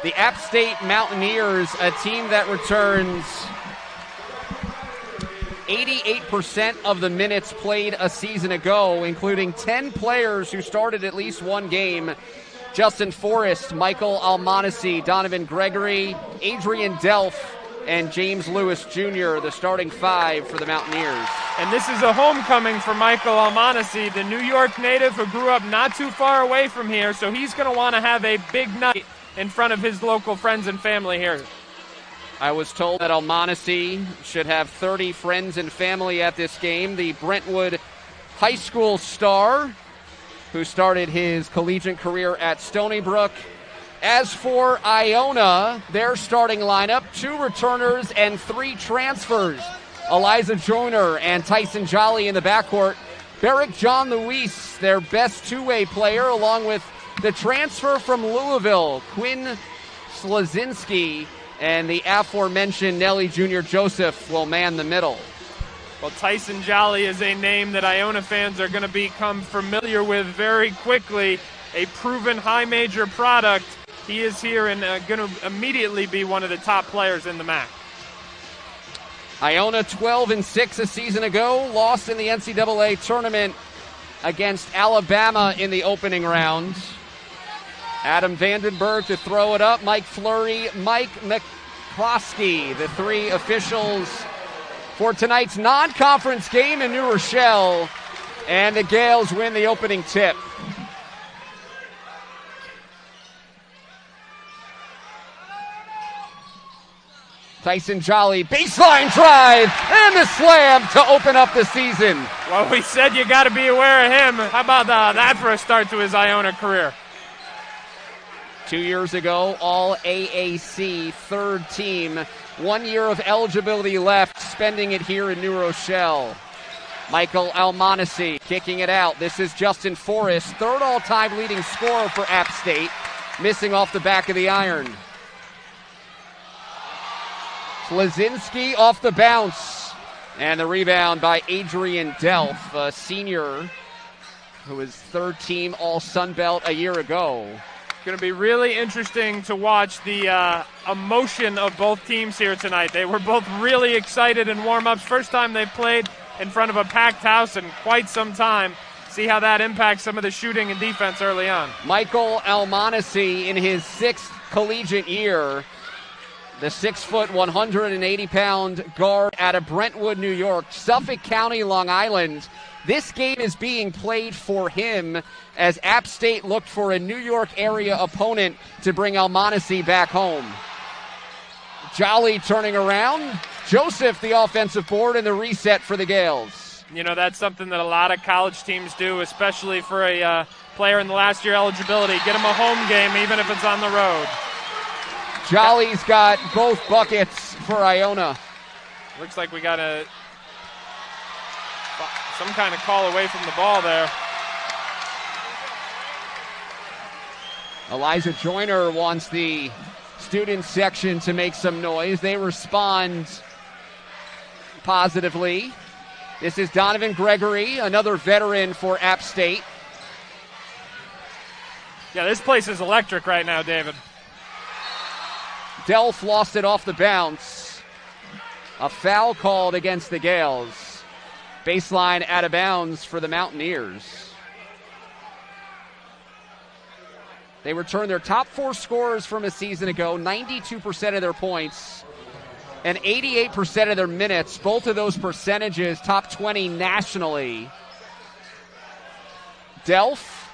The App State Mountaineers, a team that returns 88% of the minutes played a season ago, including 10 players who started at least one game. Justin Forrest, Michael Almonacey, Donovan Gregory, Adrian Delph, and James Lewis Jr., the starting five for the Mountaineers. And this is a homecoming for Michael Almonacey, the New York native who grew up not too far away from here, so he's going to want to have a big night in front of his local friends and family here. I was told that Almonacey should have 30 friends and family at this game. The Brentwood High School star who started his collegiate career at Stony Brook. As for Iona, their starting lineup, 2 returners and 3 transfers. Eliza Joyner and Tyson Jolly in the backcourt. Barrick John Luis, their best two-way player, along with the transfer from Louisville, Quinn Slazinski, and the aforementioned Nelly Jr. Joseph will man the middle. Well, Tyson Jolly is a name that Iona fans are going to become familiar with very quickly. A proven high major product. He is here and going to immediately be one of the top players in the MAC. Iona 12-6 a season ago, lost in the NCAA tournament against Alabama in the opening round. Adam Vandenberg to throw it up. Mike Fleury, Mike McCloskey, the 3 officials for tonight's non-conference game in New Rochelle. And the Gales win the opening tip. Tyson Jolly, baseline drive, and the slam to open up the season. Well, we said you got to be aware of him. How about that for a start to his Iona career? 2 years ago, all AAC, third team. 1 year of eligibility left, spending it here in New Rochelle. Michael Almonacey kicking it out. This is Justin Forrest, third all-time leading scorer for App State, missing off the back of the iron. Slazinski off the bounce. And the rebound by Adrian Delph, a senior who was third team All-Sun Belt a year ago. Going to be really interesting to watch the emotion of both teams here tonight. They were both really excited in warm-ups. First time they've played in front of a packed house in quite some time. See how that impacts some of the shooting and defense early on. Michael Almonacey in his 6th collegiate year. The 6-foot, 180-pound guard out of Brentwood, New York, Suffolk County, Long Island. This game is being played for him as App State looked for a New York area opponent to bring Almonacey back home. Jolly turning around. Joseph, the offensive board, and the reset for the Gales. You know, that's something that a lot of college teams do, especially for a player in the last year eligibility. Get him a home game, even if it's on the road. Jolly's got both buckets for Iona. Looks like we got some kind of call away from the ball there. Eliza Joyner wants the student section to make some noise. They respond positively. This is Donovan Gregory, another veteran for App State. Yeah, this place is electric right now, David. Delph lost it off the bounce. A foul called against the Gales. Baseline out of bounds for the Mountaineers. They returned their top 4 scorers from a season ago, 92% of their points and 88% of their minutes. Both of those percentages top 20 nationally. Delph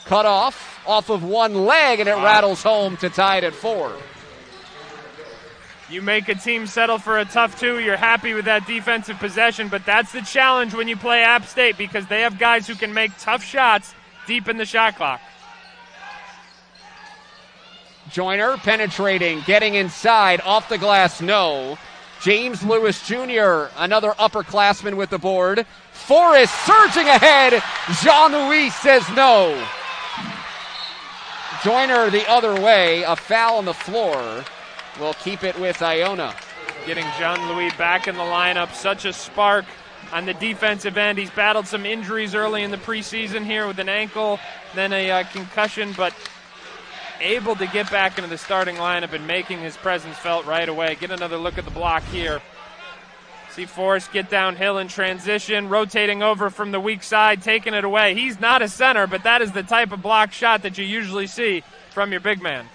cut off of one leg, and it rattles home to tie it at 4. You make a team settle for a tough 2, you're happy with that defensive possession, but that's the challenge when you play App State because they have guys who can make tough shots deep in the shot clock. Joyner penetrating, getting inside, off the glass, no. James Lewis Jr., another upperclassman with the board. Forrest surging ahead. Jean-Louis says no. Joyner the other way, a foul on the floor. Will keep it with Iona. Getting Jean-Louis back in the lineup, such a spark on the defensive end. He's battled some injuries early in the preseason here with an ankle, then a concussion, but able to get back into the starting lineup and making his presence felt right away. Get another look at the block here. See Forrest get downhill in transition, rotating over from the weak side, taking it away. He's not a center, but that is the type of block shot that you usually see from your big man.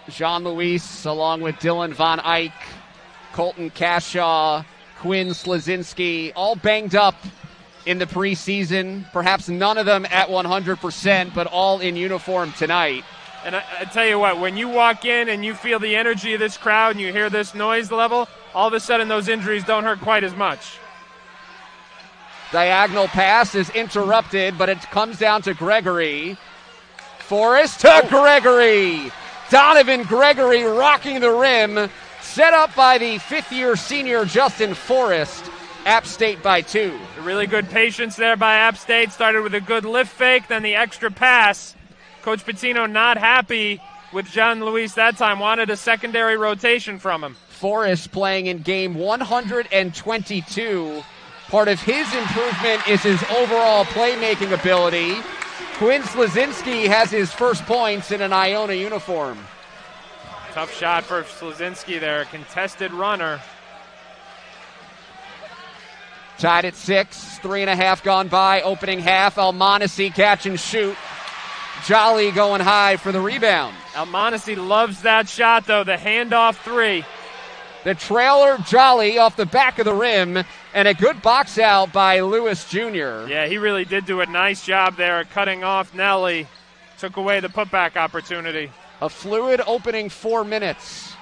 Jean-Louis, along with Dylan Von Eyck, Colton Cashaw, Quinn Slazinski, all banged up in the preseason. Perhaps none of them at 100%, but all in uniform tonight. And I tell you what, when you walk in and you feel the energy of this crowd and you hear this noise level, all of a sudden those injuries don't hurt quite as much. Diagonal pass is interrupted, but it comes down to Gregory. Forrest to Gregory. Donovan Gregory rocking the rim. Set up by the fifth-year senior Justin Forrest. App State by 2. Really good patience there by App State. Started with a good lift fake, then the extra pass. Coach Patino not happy with Jean-Louis that time. Wanted a secondary rotation from him. Forrest playing in game 122. Part of his improvement is his overall playmaking ability. Quinn Slazinski has his first points in an Iona uniform. Tough shot for Slazinski there. Contested runner. Tied at 6. 3.5 gone by. Opening half. Almonacey catch and shoot. Jolly going high for the rebound. Almonacey loves that shot, though. The handoff three. The trailer Jolly off the back of the rim, and a good box out by Lewis Jr. Yeah, he really did do a nice job there cutting off Nelly. Took away the putback opportunity. A fluid opening 4 minutes.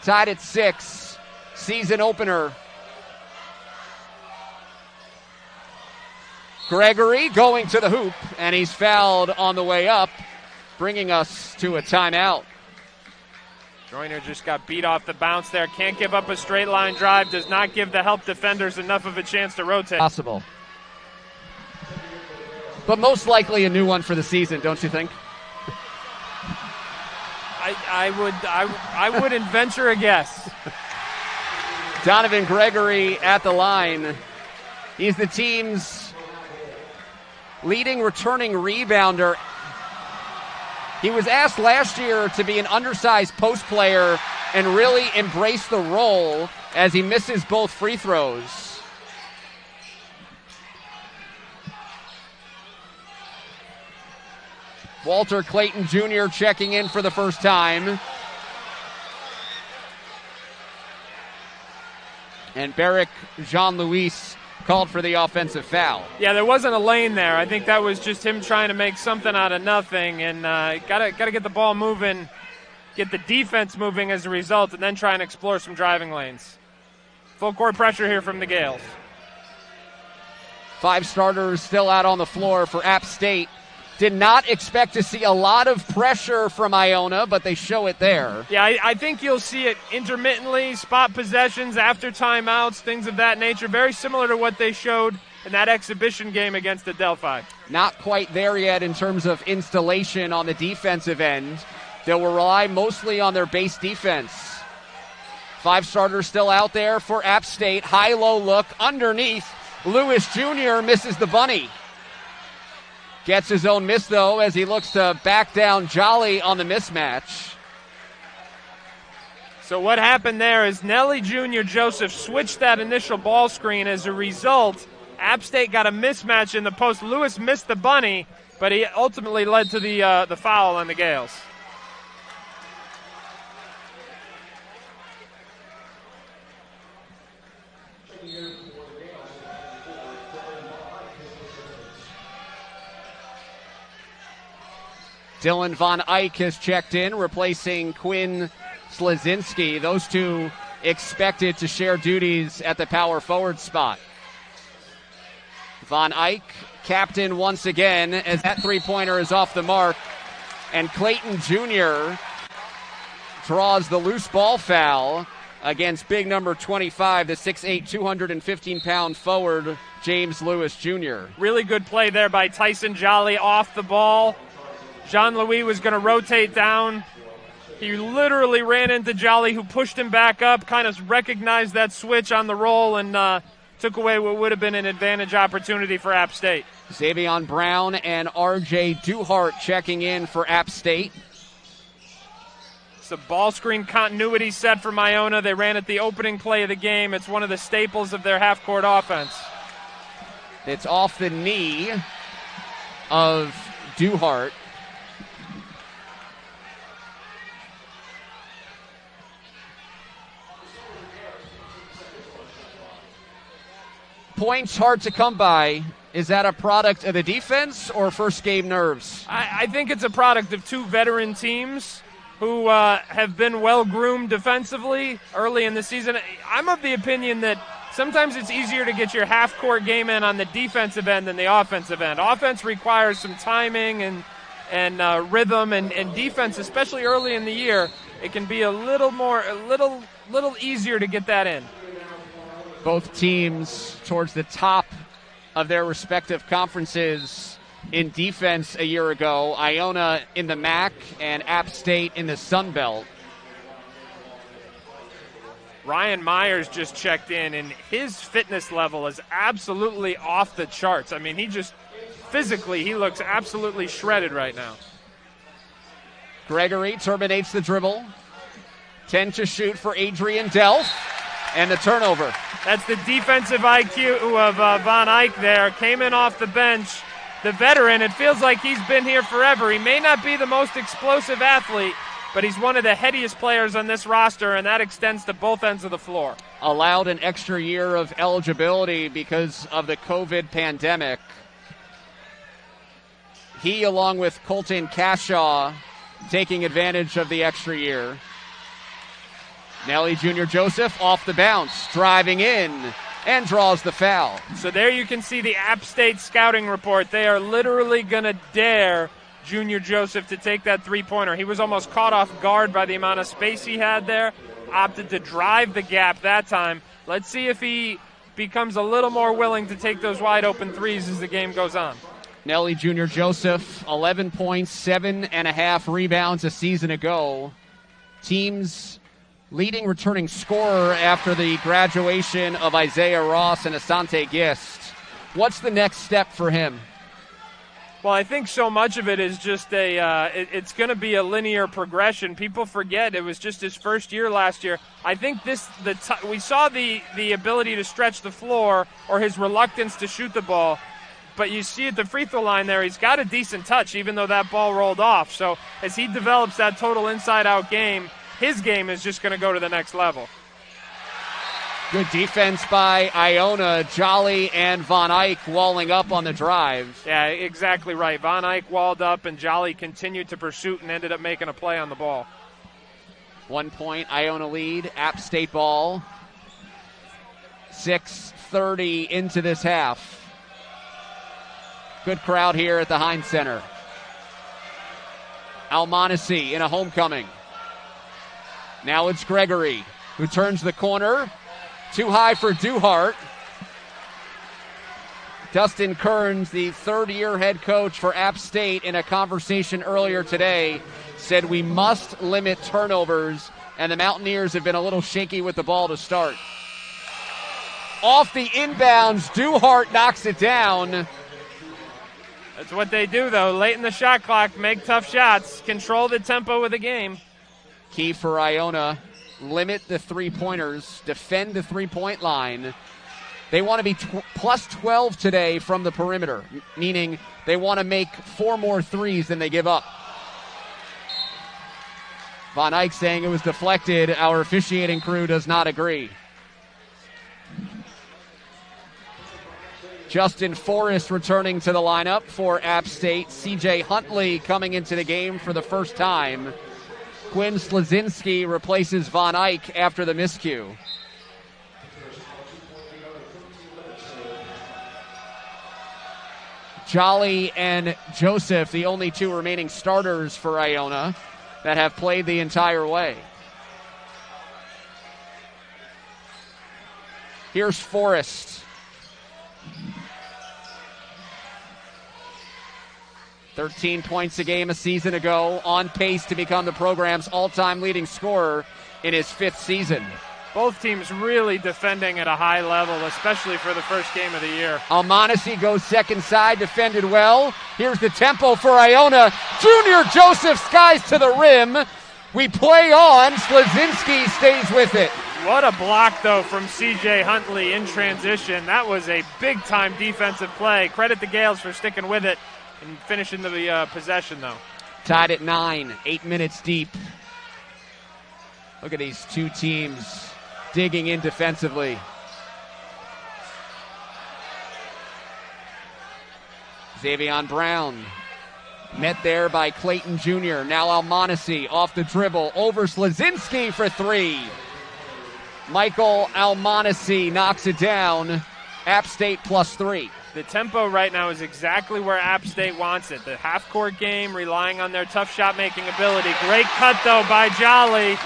Tied at 6. Season opener. Gregory going to the hoop, and he's fouled on the way up, bringing us to a timeout. Joyner just got beat off the bounce there. Can't give up a straight line drive. Does not give the help defenders enough of a chance to rotate. Possible. But most likely a new one for the season, don't you think? I wouldn't venture a guess. Donovan Gregory at the line. He's the team's leading returning rebounder. He was asked last year to be an undersized post player and really embrace the role as he misses both free throws. Walter Clayton Jr. checking in for the first time. And Barrick Jean-Louis called for the offensive foul. Yeah, there wasn't a lane there. I think that was just him trying to make something out of nothing, and gotta get the ball moving, get the defense moving as a result, and then try and explore some driving lanes. Full court pressure here from the Gales. 5 starters still out on the floor for App State. Did not expect to see a lot of pressure from Iona, but they show it there. Yeah, I think you'll see it intermittently, spot possessions, after timeouts, things of that nature. Very similar to what they showed in that exhibition game against Adelphi. Not quite there yet in terms of installation on the defensive end. They will rely mostly on their base defense. 5 starters still out there for App State. High-low look underneath. Lewis Jr. misses the bunny. Gets his own miss, though, as he looks to back down Jolly on the mismatch. So what happened there is Nelly Jr. Joseph switched that initial ball screen. As a result, App State got a mismatch in the post. Lewis missed the bunny, but he ultimately led to the foul on the Gales. Dylan Von Eyck has checked in, replacing Quinn Slazinski. Those two expected to share duties at the power forward spot. Von Eyck, captain once again, as that three-pointer is off the mark. And Clayton Jr. draws the loose ball foul against big number 25, the 6'8", 215-pound forward, James Lewis Jr. Really good play there by Tyson Jolly off the ball. Jean-Louis was going to rotate down. He literally ran into Jolly, who pushed him back up, kind of recognized that switch on the roll, and took away what would have been an advantage opportunity for App State. Xavion Brown and R.J. Duhart checking in for App State. It's a ball screen continuity set from Iona. They ran it the opening play of the game. It's one of the staples of their half-court offense. It's off the knee of Duhart. Points hard to come by. Is that a product of the defense or first game nerves? I think it's a product of two veteran teams who have been well-groomed defensively early in the season. I'm of the opinion that sometimes it's easier to get your half-court game in on the defensive end than the offensive end. Offense requires some timing and rhythm, and defense, especially early in the year, it can be a little easier to get that in. Both teams towards the top of their respective conferences in defense a year ago. Iona in the MAC and App State in the Sun Belt. Ryan Myers just checked in, and his fitness level is absolutely off the charts. I mean, physically, he looks absolutely shredded right now. Gregory terminates the dribble. 10 to shoot for Adrian Delph. And the turnover. That's the defensive IQ of Von Eyck there. Came in off the bench. The veteran, it feels like he's been here forever. He may not be the most explosive athlete, but he's one of the headiest players on this roster, and that extends to both ends of the floor. Allowed an extra year of eligibility because of the COVID pandemic. He, along with Colton Cashaw, taking advantage of the extra year. Nelly Jr. Joseph off the bounce, driving in, and draws the foul. So there you can see the App State scouting report. They are literally going to dare Jr. Joseph to take that three-pointer. He was almost caught off guard by the amount of space he had there, opted to drive the gap that time. Let's see if he becomes a little more willing to take those wide-open threes as the game goes on. Nelly Jr. Joseph, 11 points, 7.5 rebounds a season ago. Team's leading returning scorer after the graduation of Isaiah Ross and Asante Gist. What's the next step for him? Well, I think so much of it is just it's going to be a linear progression. People forget it was just his first year last year. I think we saw the ability to stretch the floor or his reluctance to shoot the ball, but you see at the free throw line there, he's got a decent touch even though that ball rolled off. So as he develops that total inside-out game, his game is just going to go to the next level. Good defense by Iona. Jolly and Von Eyck walling up on the drive. Yeah, exactly right. Von Eyck walled up, and Jolly continued to pursue and ended up making a play on the ball. 1 point, Iona lead. App State ball. 6:30 into this half. Good crowd here at the Heinz Center. Almonacey in a homecoming. Now it's Gregory, who turns the corner. Too high for Duhart. Dustin Kearns, the third-year head coach for App State, in a conversation earlier today, said we must limit turnovers, and the Mountaineers have been a little shaky with the ball to start. Off the inbounds, Duhart knocks it down. That's what they do, though. Late in the shot clock, make tough shots, control the tempo of the game. Key for Iona, limit the three-pointers, defend the three-point line. They want to be plus 12 today from the perimeter, meaning they want to make 4 more threes than they give up. Von Eyck saying it was deflected. Our officiating crew does not agree. Justin Forrest returning to the lineup for App State. CJ Huntley coming into the game for the first time. Quinn Slazinski replaces Von Eyck after the miscue. Jolly and Joseph, the only two remaining starters for Iona that have played the entire way. Here's Forrest. 13 points a game a season ago, on pace to become the program's all-time leading scorer in his 5th season. Both teams really defending at a high level, especially for the first game of the year. Almonacee goes second side, defended well. Here's the tempo for Iona. Junior Joseph skies to the rim. We play on. Slazinski stays with it. What a block, though, from C.J. Huntley in transition. That was a big-time defensive play. Credit the Gales for sticking with it and finishing the possession, though. Tied at 9, 8 minutes deep. Look at these two teams digging in defensively. Xavion Brown met there by Clayton Jr. Now Almonacee off the dribble over Slazinski for three. Michael Almonacee knocks it down. App State +3. The tempo right now is exactly where App State wants it. The half-court game, relying on their tough shot-making ability. Great cut, though, by Jolly.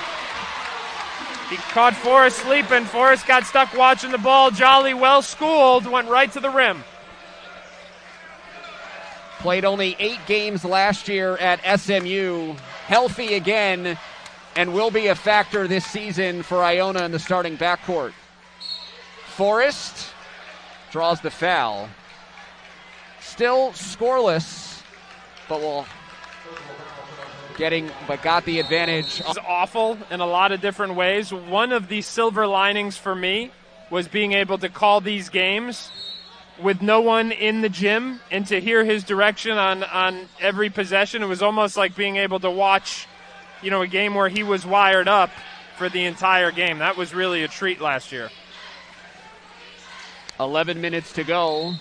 He caught Forrest sleeping. Forrest got stuck watching the ball. Jolly, well-schooled, went right to the rim. Played only 8 games last year at SMU. Healthy again, and will be a factor this season for Iona in the starting backcourt. Forrest draws the foul. Still scoreless, but got the advantage. It was awful in a lot of different ways. One of the silver linings for me was being able to call these games with no one in the gym and to hear his direction on every possession. It was almost like being able to watch, a game where he was wired up for the entire game. That was really a treat last year. 11 minutes to go.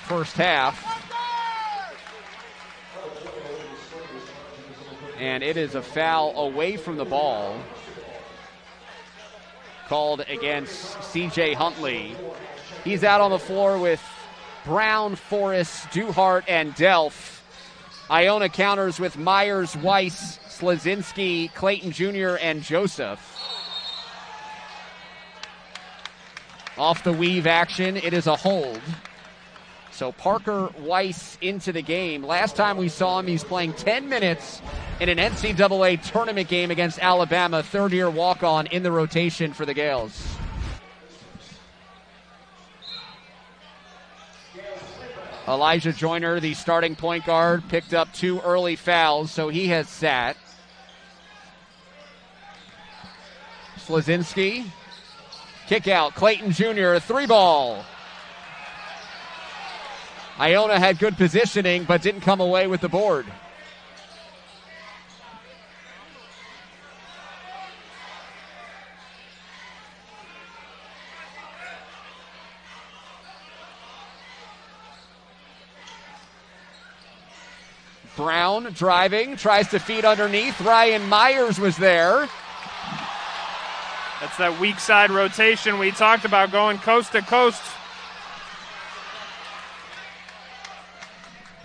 First half. And it is a foul away from the ball called against C.J. Huntley. He's out on the floor with Brown, Forrest, Duhart, and Delph. Iona counters with Myers, Weiss, Slazinski, Clayton Jr., and Joseph. Off the weave action, it is a hold. So Parker Weiss into the game. Last time we saw him, he's playing 10 minutes in an NCAA tournament game against Alabama. Third-year walk-on in the rotation for the Gales. Elijah Joyner, the starting point guard, picked up 2 early fouls, so he has sat. Slazinski. Kick out, Clayton Jr., 3-ball. Iona had good positioning, but didn't come away with the board. Brown driving, tries to feed underneath. Ryan Myers was there. That's that weak side rotation we talked about, going coast to coast.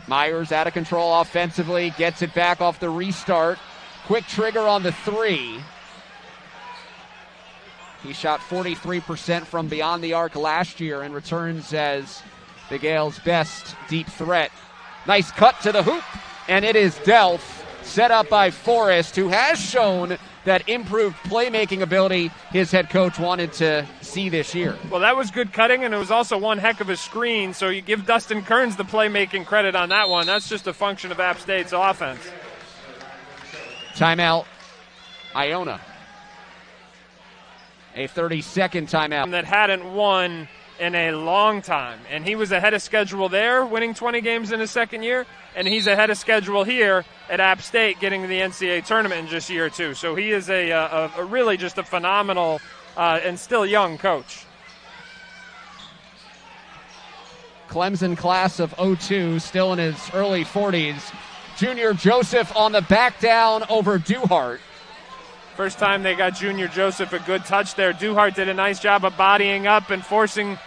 Myers out of control offensively, gets it back off the restart. Quick trigger on the 3. He shot 43% from beyond the arc last year and returns as the Gales' best deep threat. Nice cut to the hoop, and it is Delph, set up by Forrest, who has shown that improved playmaking ability his head coach wanted to see this year. Well, that was good cutting, and it was also one heck of a screen, so you give Dustin Kearns the playmaking credit on that one. That's just a function of App State's offense. Timeout, Iona. A 30-second timeout. That hadn't won in a long time, and he was ahead of schedule there, winning 20 games in his second year, and he's ahead of schedule here at App State, getting to the NCAA tournament in just year 2. So he is a really just a phenomenal and still young coach. Clemson class of 02, still in his early 40s. Junior Joseph on the back down over Duhart. First time they got Junior Joseph a good touch there. Duhart did a nice job of bodying up and forcing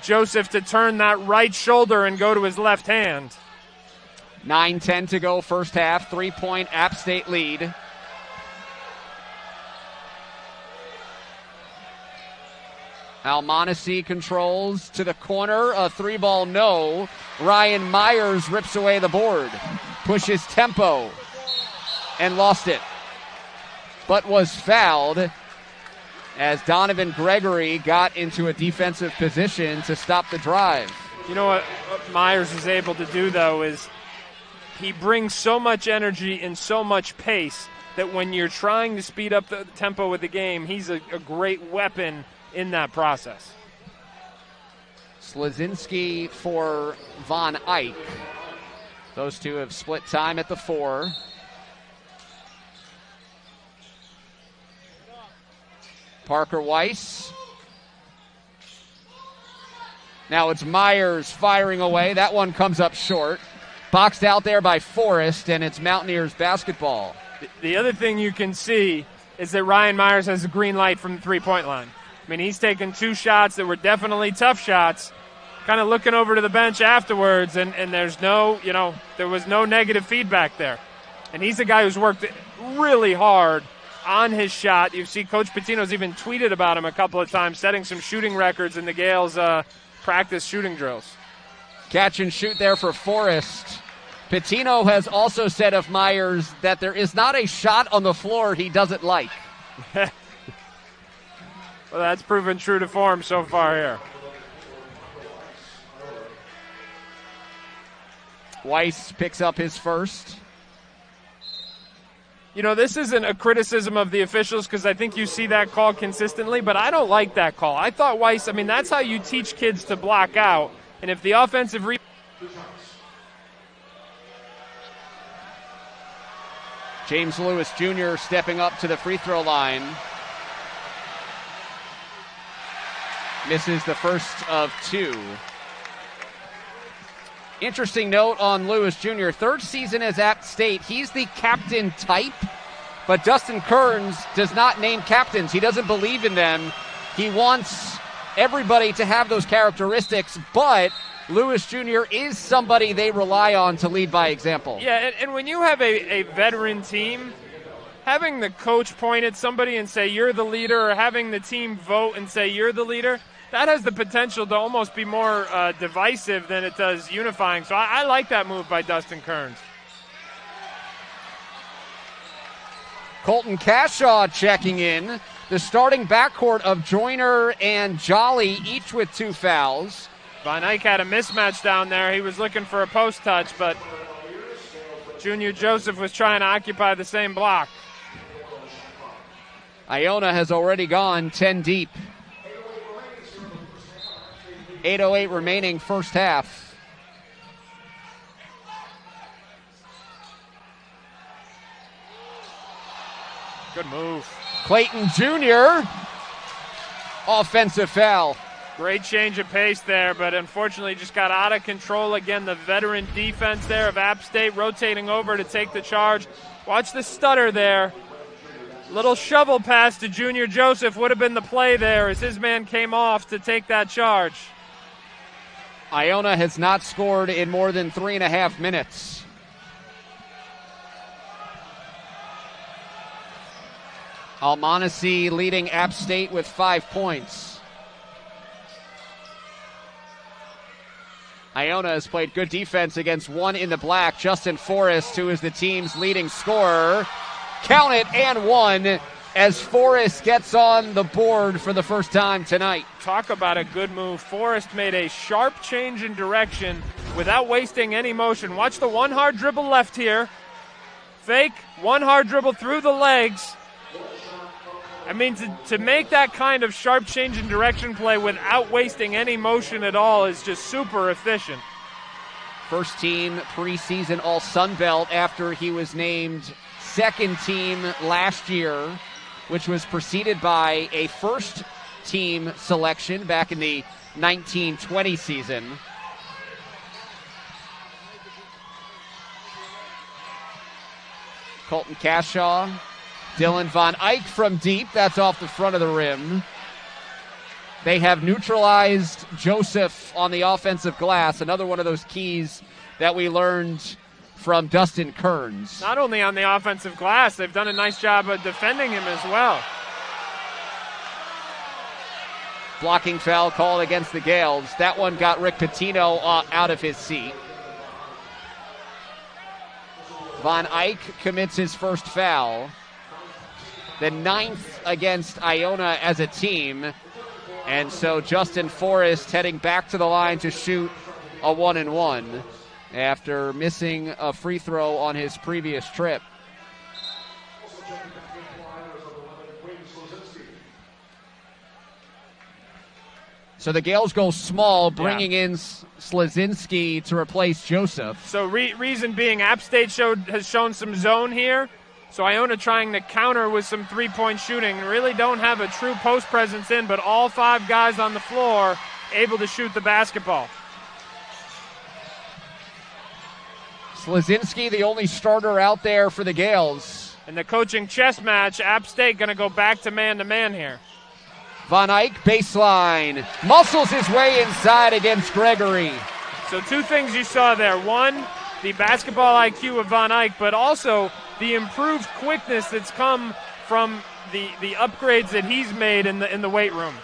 Joseph to turn that right shoulder and go to his left hand. 9:10 to go first half. 3-point App State lead. Almonacee controls to the corner. A 3-ball no. Ryan Myers rips away the board. Pushes tempo and lost it. but was fouled as Donovan Gregory got into a defensive position to stop the drive. You know what Myers is able to do, though, is he brings so much energy and so much pace that when you're trying to speed up the tempo of the game, he's a great weapon in that process. Slazinski for Von Eyck. Those two have split time at the 4. Parker Weiss. Now it's Myers firing away. That one comes up short. Boxed out there by Forrest, and it's Mountaineers basketball. The other thing you can see is that Ryan Myers has a green light from the three-point line. I mean, he's taken 2 shots that were definitely tough shots, kind of looking over to the bench afterwards, and there's no, there was no negative feedback there. And he's a guy who's worked really hard on his shot. You see Coach Pitino's even tweeted about him a couple of times, setting some shooting records in the Gales' practice shooting drills. Catch and shoot there for Forrest. Pitino has also said of Myers that there is not a shot on the floor he doesn't like. Well, that's proven true to form so far here. Weiss picks up his first. This isn't a criticism of the officials because I think you see that call consistently, but I don't like that call. I thought Weiss, that's how you teach kids to block out. And if the offensive James Lewis Jr. stepping up to the free throw line. Misses the first of 2. Interesting note on Lewis Jr. 3rd season as App State. He's the captain type, but Dustin Kearns does not name captains. He doesn't believe in them. He wants everybody to have those characteristics, but Lewis Jr. is somebody they rely on to lead by example. Yeah, and when you have a veteran team, having the coach point at somebody and say you're the leader, or having the team vote and say you're the leader, that has the potential to almost be more divisive than it does unifying. So I like that move by Dustin Kearns. Colton Cashaw checking in. The starting backcourt of Joyner and Jolly, each with 2 fouls. Von Eyck had a mismatch down there. He was looking for a post touch, but Junior Joseph was trying to occupy the same block. Iona has already gone 10 deep. 8:08 remaining first half. Good move. Clayton Jr. Offensive foul. Great change of pace there, but unfortunately just got out of control. Again, the veteran defense there of App State rotating over to take the charge. Watch the stutter there. Little shovel pass to Junior Joseph would have been the play there as his man came off to take that charge. Iona has not scored in more than 3.5 minutes. Almonacee leading App State with 5 points. Iona has played good defense against one in the black, Justin Forrest, who is the team's leading scorer. Count it, and one, as Forrest gets on the board for the first time tonight. Talk about a good move. Forrest made a sharp change in direction without wasting any motion. Watch the one hard dribble left here. Fake, one hard dribble through the legs. To make that kind of sharp change in direction play without wasting any motion at all is just super efficient. First team preseason All-Sun Belt after he was named second team last year, which was preceded by a first team selection back in the 1920 season. Colton Cashaw. Dylan Von Eyck from deep. That's off the front of the rim. They have neutralized Joseph on the offensive glass. Another one of those keys that we learned from Dustin Kearns. Not only on the offensive glass, they've done a nice job of defending him as well. Blocking foul called against the Gales. That one got Rick Pitino out of his seat. Von Eyck commits his first foul. the 9th against Iona as a team. And so Justin Forrest heading back to the line to shoot a 1-and-1 after missing a free throw on his previous trip. So the Gales go small, bringing in Slazinski to replace Joseph. So reason being, App State has shown some zone here. So Iona trying to counter with some three-point shooting. Really don't have a true post presence in, but all 5 guys on the floor able to shoot the basketball. Slazinski, the only starter out there for the Gales. In the coaching chess match, App State going to go back to man here. Von Eyck, baseline, muscles his way inside against Gregory. So 2 things you saw there. 1, the basketball IQ of Von Eyck, but also the improved quickness that's come from the upgrades that he's made in the weight room.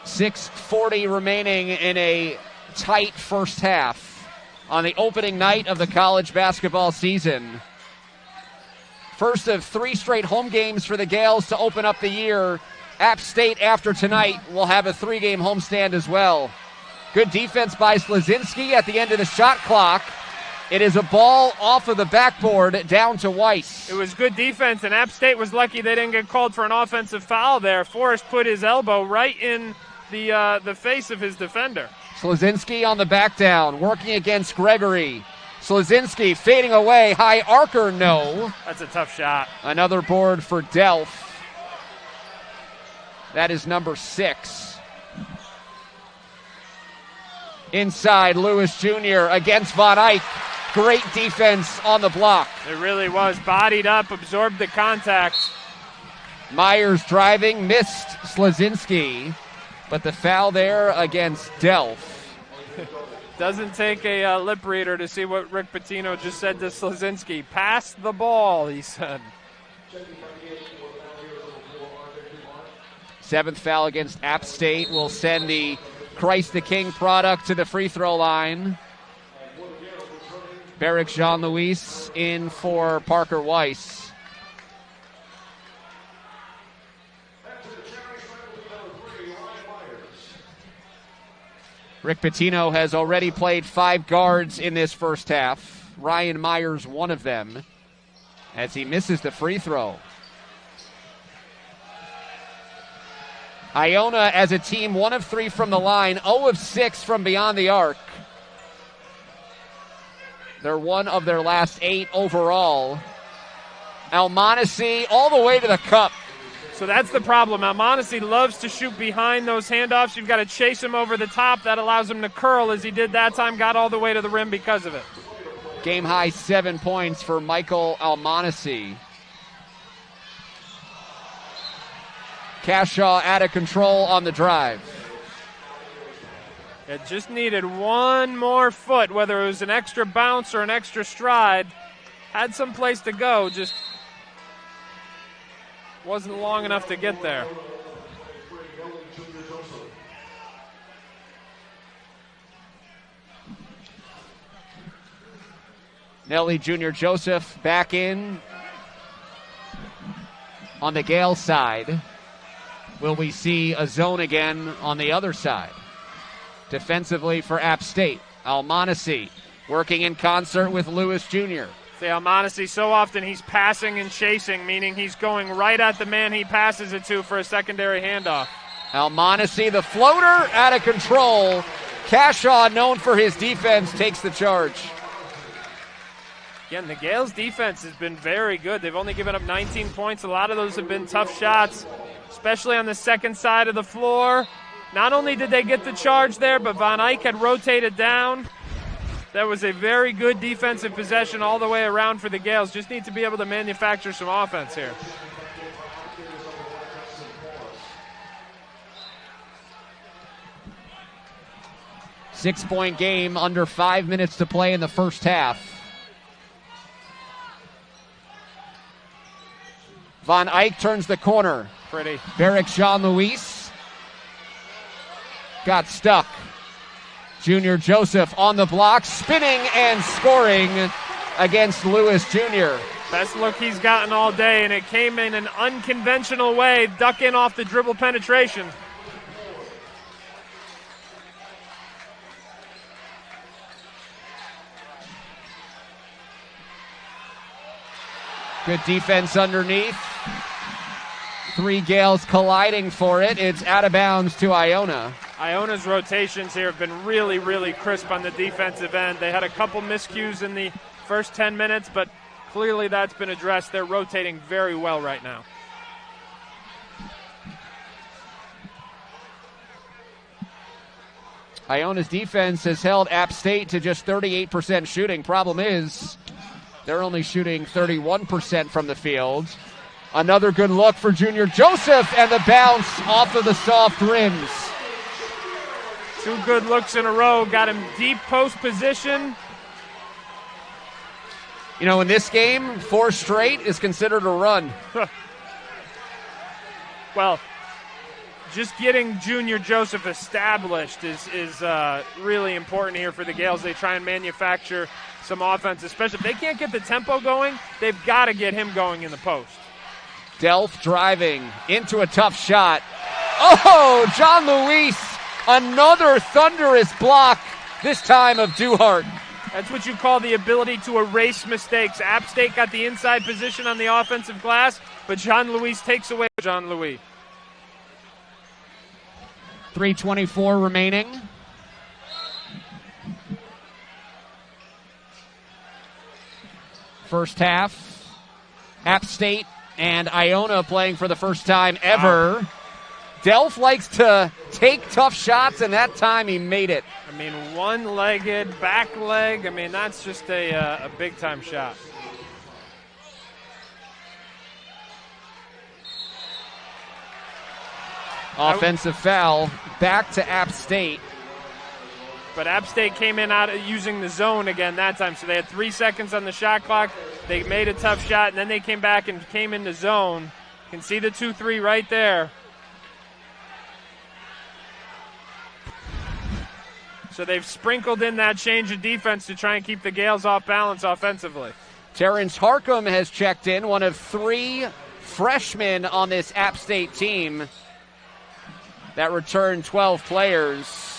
6:40 remaining in a tight first half on the opening night of the college basketball season. First of 3 straight home games for the Gales to open up the year. App State, after tonight, will have a 3-game homestand as well. Good defense by Slazinski at the end of the shot clock. It is a ball off of the backboard down to Weiss. It was good defense, and App State was lucky they didn't get called for an offensive foul there. Forrest put his elbow right in the face of his defender. Slazinski on the back down, working against Gregory. Slazinski fading away, high arcer, no. That's a tough shot. Another board for Delph. That is number 6. Inside, Lewis Jr. against Von Eyck. Great defense on the block. It really was. Bodied up, absorbed the contact. Myers driving, missed Slazinski, but the foul there against Delph. Doesn't take a lip reader to see what Rick Pitino just said to Slazinski. Pass the ball, he said. 7th foul against App State will send the Christ the King product to the free throw line. Barrick Jean-Louis in for Parker Weiss. Rick Pitino has already played 5 guards in this first half. Ryan Myers, one of them, as he misses the free throw. Iona, as a team, 1 of 3 from the line, 0 of 6 from beyond the arc. They're 1 of their last 8 overall. Almonacey all the way to the cup. So that's the problem. Almonacey loves to shoot behind those handoffs. You've got to chase him over the top. That allows him to curl, as he did that time, got all the way to the rim because of it. Game high 7 points for Michael Almonacey. Cashaw out of control on the drive. It just needed 1 more foot, whether it was an extra bounce or an extra stride. Had some place to go, just wasn't long enough to get there. Nelly Jr. Joseph back in on the Gale side. Will we see a zone again on the other side? Defensively for App State, Almonacey working in concert with Lewis Jr. See, Almonacey, so often he's passing and chasing, meaning he's going right at the man he passes it to for a secondary handoff. Almonacey, the floater, out of control. Cashaw, known for his defense, takes the charge. Again, the Gales' defense has been very good. They've only given up 19 points. A lot of those have been tough shots, especially on the second side of the floor. Not only did they get the charge there, but Von Eyck had rotated down. That was a very good defensive possession all the way around for the Gales. Just need to be able to manufacture some offense here. Six-point game, under 5 minutes to play in the first half. Von Eyck turns the corner. Pretty. Barrick Jean-Louis got stuck. Junior Joseph on the block, spinning and scoring against Lewis Jr. Best look he's gotten all day, and it came in an unconventional way, duck in off the dribble penetration. Good defense underneath. 3 Gales colliding for it. It's out of bounds to Iona. Iona's rotations here have been really, really crisp on the defensive end. They had a couple miscues in the first 10 minutes, but clearly that's been addressed. They're rotating very well right now. Iona's defense has held App State to just 38% shooting. Problem is, they're only shooting 31% from the field. Another good look for Junior Joseph, and the bounce off of the soft rims. 2 good looks in a row, got him deep post position. You know, in this game, 4 straight is considered a run. Well, just getting Junior Joseph established is really important here for the Gales. They try and manufacture some offense, especially if they can't get the tempo going, they've got to get him going in the post. Delph driving into a tough shot. Oh, John Luis, another thunderous block, this time of Duhart. That's what you call the ability to erase mistakes. App State got the inside position on the offensive glass, but John Luis takes away John Luis. 3:24 remaining. First half. App State and Iona playing for the first time ever. Wow. Delph likes to take tough shots, and that time he made it. I mean, one-legged, back leg. I mean, that's just a big-time shot. Offensive foul back to App State. But App State came in out using the zone again that time. So they had 3 seconds on the shot clock. They made a tough shot, and then they came back and came into zone. You can see the 2-3 right there. So they've sprinkled in that change of defense to try and keep the Gales off balance offensively. Terrence Harcum has checked in, one of 3 freshmen on this App State team that returned 12 players.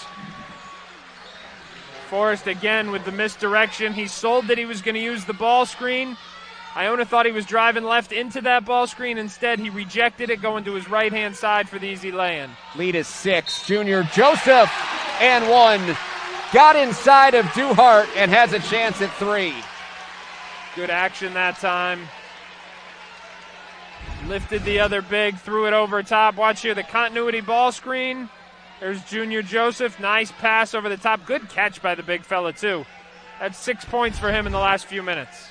Forrest again with the misdirection. He sold that he was going to use the ball screen. Iona thought he was driving left into that ball screen. Instead, he rejected it, going to his right-hand side for the easy lay-in. Lead is 6. Junior Joseph and 1. Got inside of Duhart and has a chance at 3. Good action that time. Lifted the other big, threw it over top. Watch here, the continuity ball screen. There's Junior Joseph. Nice pass over the top. Good catch by the big fella, too. That's 6 points for him in the last few minutes.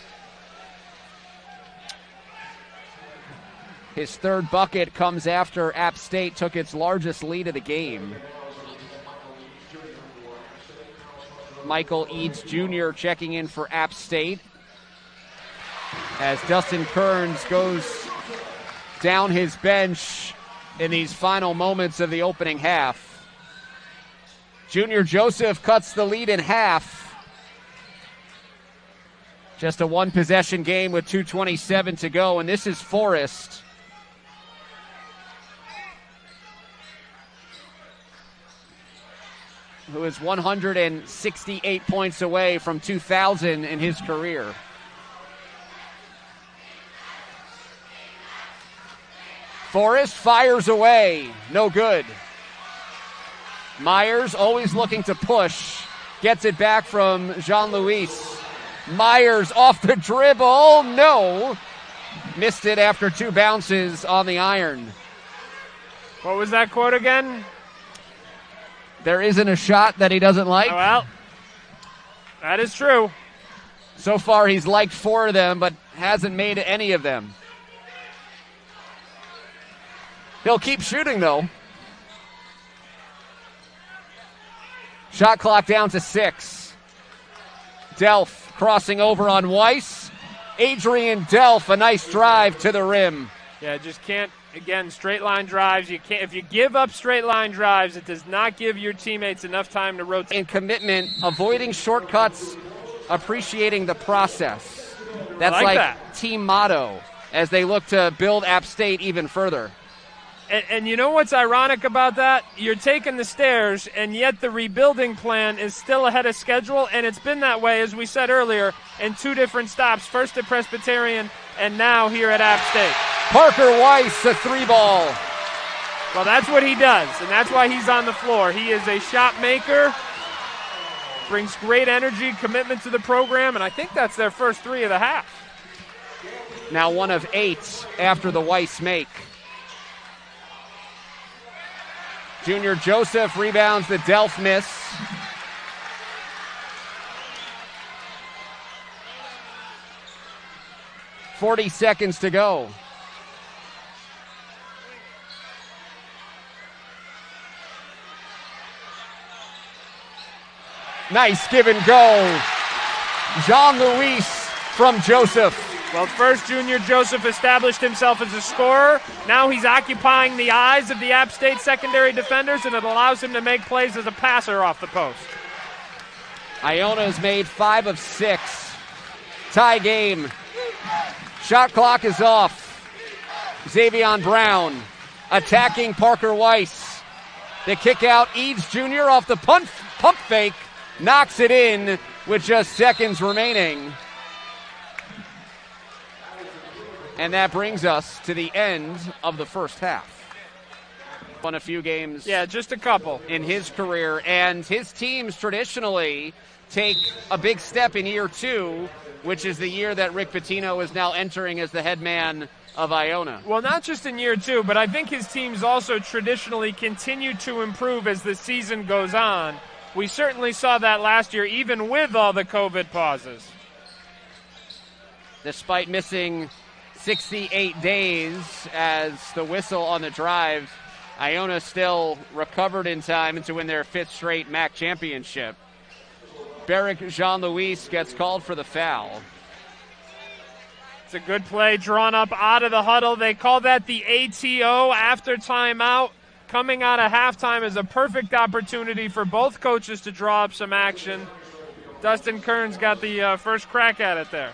His third bucket comes after App State took its largest lead of the game. Michael Eads Jr. checking in for App State as Dustin Kearns goes down his bench in these final moments of the opening half. Junior Joseph cuts the lead in half. Just a 1-possession game with 2:27 to go, and this is Forrest. Who is 168 points away from 2,000 in his career. Forrest fires away. No good. Myers always looking to push. Gets it back from Jean-Louis. Myers off the dribble. No. Missed it after 2 bounces on the iron. What was that quote again? There isn't a shot that he doesn't like. Oh, well, that is true. So far he's liked 4 of them, but hasn't made any of them. He'll keep shooting, though. Shot clock down to 6. Delph crossing over on Weiss. Adrian Delph, a nice drive to the rim. Yeah, just can't, again, straight line drives. You can't, if you give up straight line drives, it does not give your teammates enough time to rotate. In commitment, avoiding shortcuts, appreciating the process. That's like like that. team motto as they look to build App State even further. And you know what's ironic about that? You're taking the stairs, and yet the rebuilding plan is still ahead of schedule, and it's been that way, as we said earlier, in 2 different stops, first at Presbyterian and now here at App State. Parker Weiss, a 3-ball. Well, that's what he does, and that's why he's on the floor. He is a shot maker, brings great energy, commitment to the program, and I think that's their first 3 of the half. Now 1 of 8 after the Weiss make. Junior Joseph rebounds the Delph miss. .40 seconds to go. Nice give and go. Jean-Louis from Joseph. Well, first Junior Joseph established himself as a scorer. Now he's occupying the eyes of the App State secondary defenders, and it allows him to make plays as a passer off the post. Iona has made 5 of 6. Tie game. Shot clock is off. Xavion Brown attacking Parker Weiss. The kick out, Eads Jr. off the pump fake, knocks it in with just seconds remaining. And that brings us to the end of the first half. Won a few games. Yeah, just a couple. In his career. And his teams traditionally take a big step in year 2, which is the year that Rick Pitino is now entering as the head man of Iona. Well, not just in year 2, but I think his teams also traditionally continue to improve as the season goes on. We certainly saw that last year, even with all the COVID pauses. Despite missing 68 days as the whistle on the drive, Iona still recovered in time to win their 5th straight MAC championship. Barrick Jean-Louis gets called for the foul. It's a good play drawn up out of the huddle. They call that the ATO after timeout. Coming out of halftime is a perfect opportunity for both coaches to draw up some action. Dustin Kearns got the first crack at it there.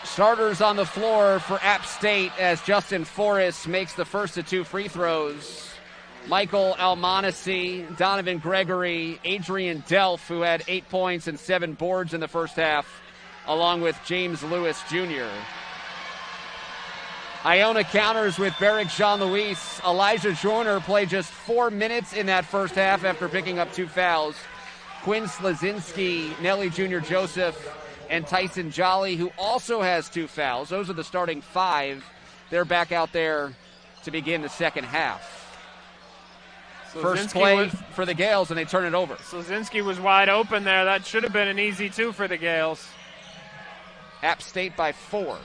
Starters on the floor for App State as Justin Forrest makes the first of 2 free throws. Michael Almonacci, Donovan Gregory, Adrian Delph, who had 8 points and 7 boards in the first half, along with James Lewis Jr. Iona counters with Barrick Jean-Louis. Elijah Joyner played just 4 minutes in that first half after picking up 2 fouls. Quinn Slazinski, Nelly Jr. Joseph, and Tyson Jolly, who also has 2 fouls. Those are the starting 5. They're back out there to begin the second half. First play for the Gales, and they turn it over. Slazinski was wide open there. That should have been an easy 2 for the Gales. App State by 4.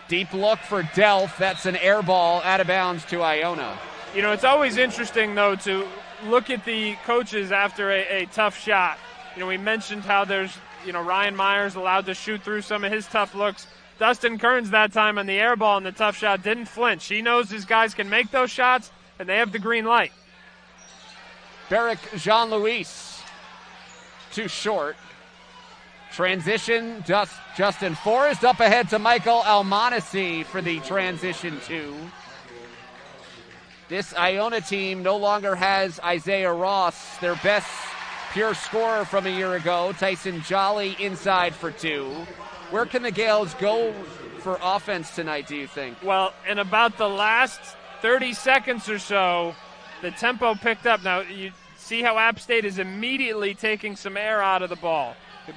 Deep look for Delph. That's an air ball out of bounds to Iona. You know, it's always interesting, though, to look at the coaches after a tough shot. You know, we mentioned how there's, Ryan Myers allowed to shoot through some of his tough looks. Dustin Kearns that time on the air ball and the tough shot didn't flinch. He knows his guys can make those shots, and they have the green light. Barrick Jean-Louis, too short. Transition, Justin Forrest up ahead to Michael Almonacci for the transition 2. This Iona team no longer has Isaiah Ross, their best pure scorer from a year ago. Tyson Jolly inside for 2. Where can the Gales go for offense tonight, do you think? Well, in about the last 30 seconds or so, the tempo picked up. Now, you see how App State is immediately taking some air out of the ball. It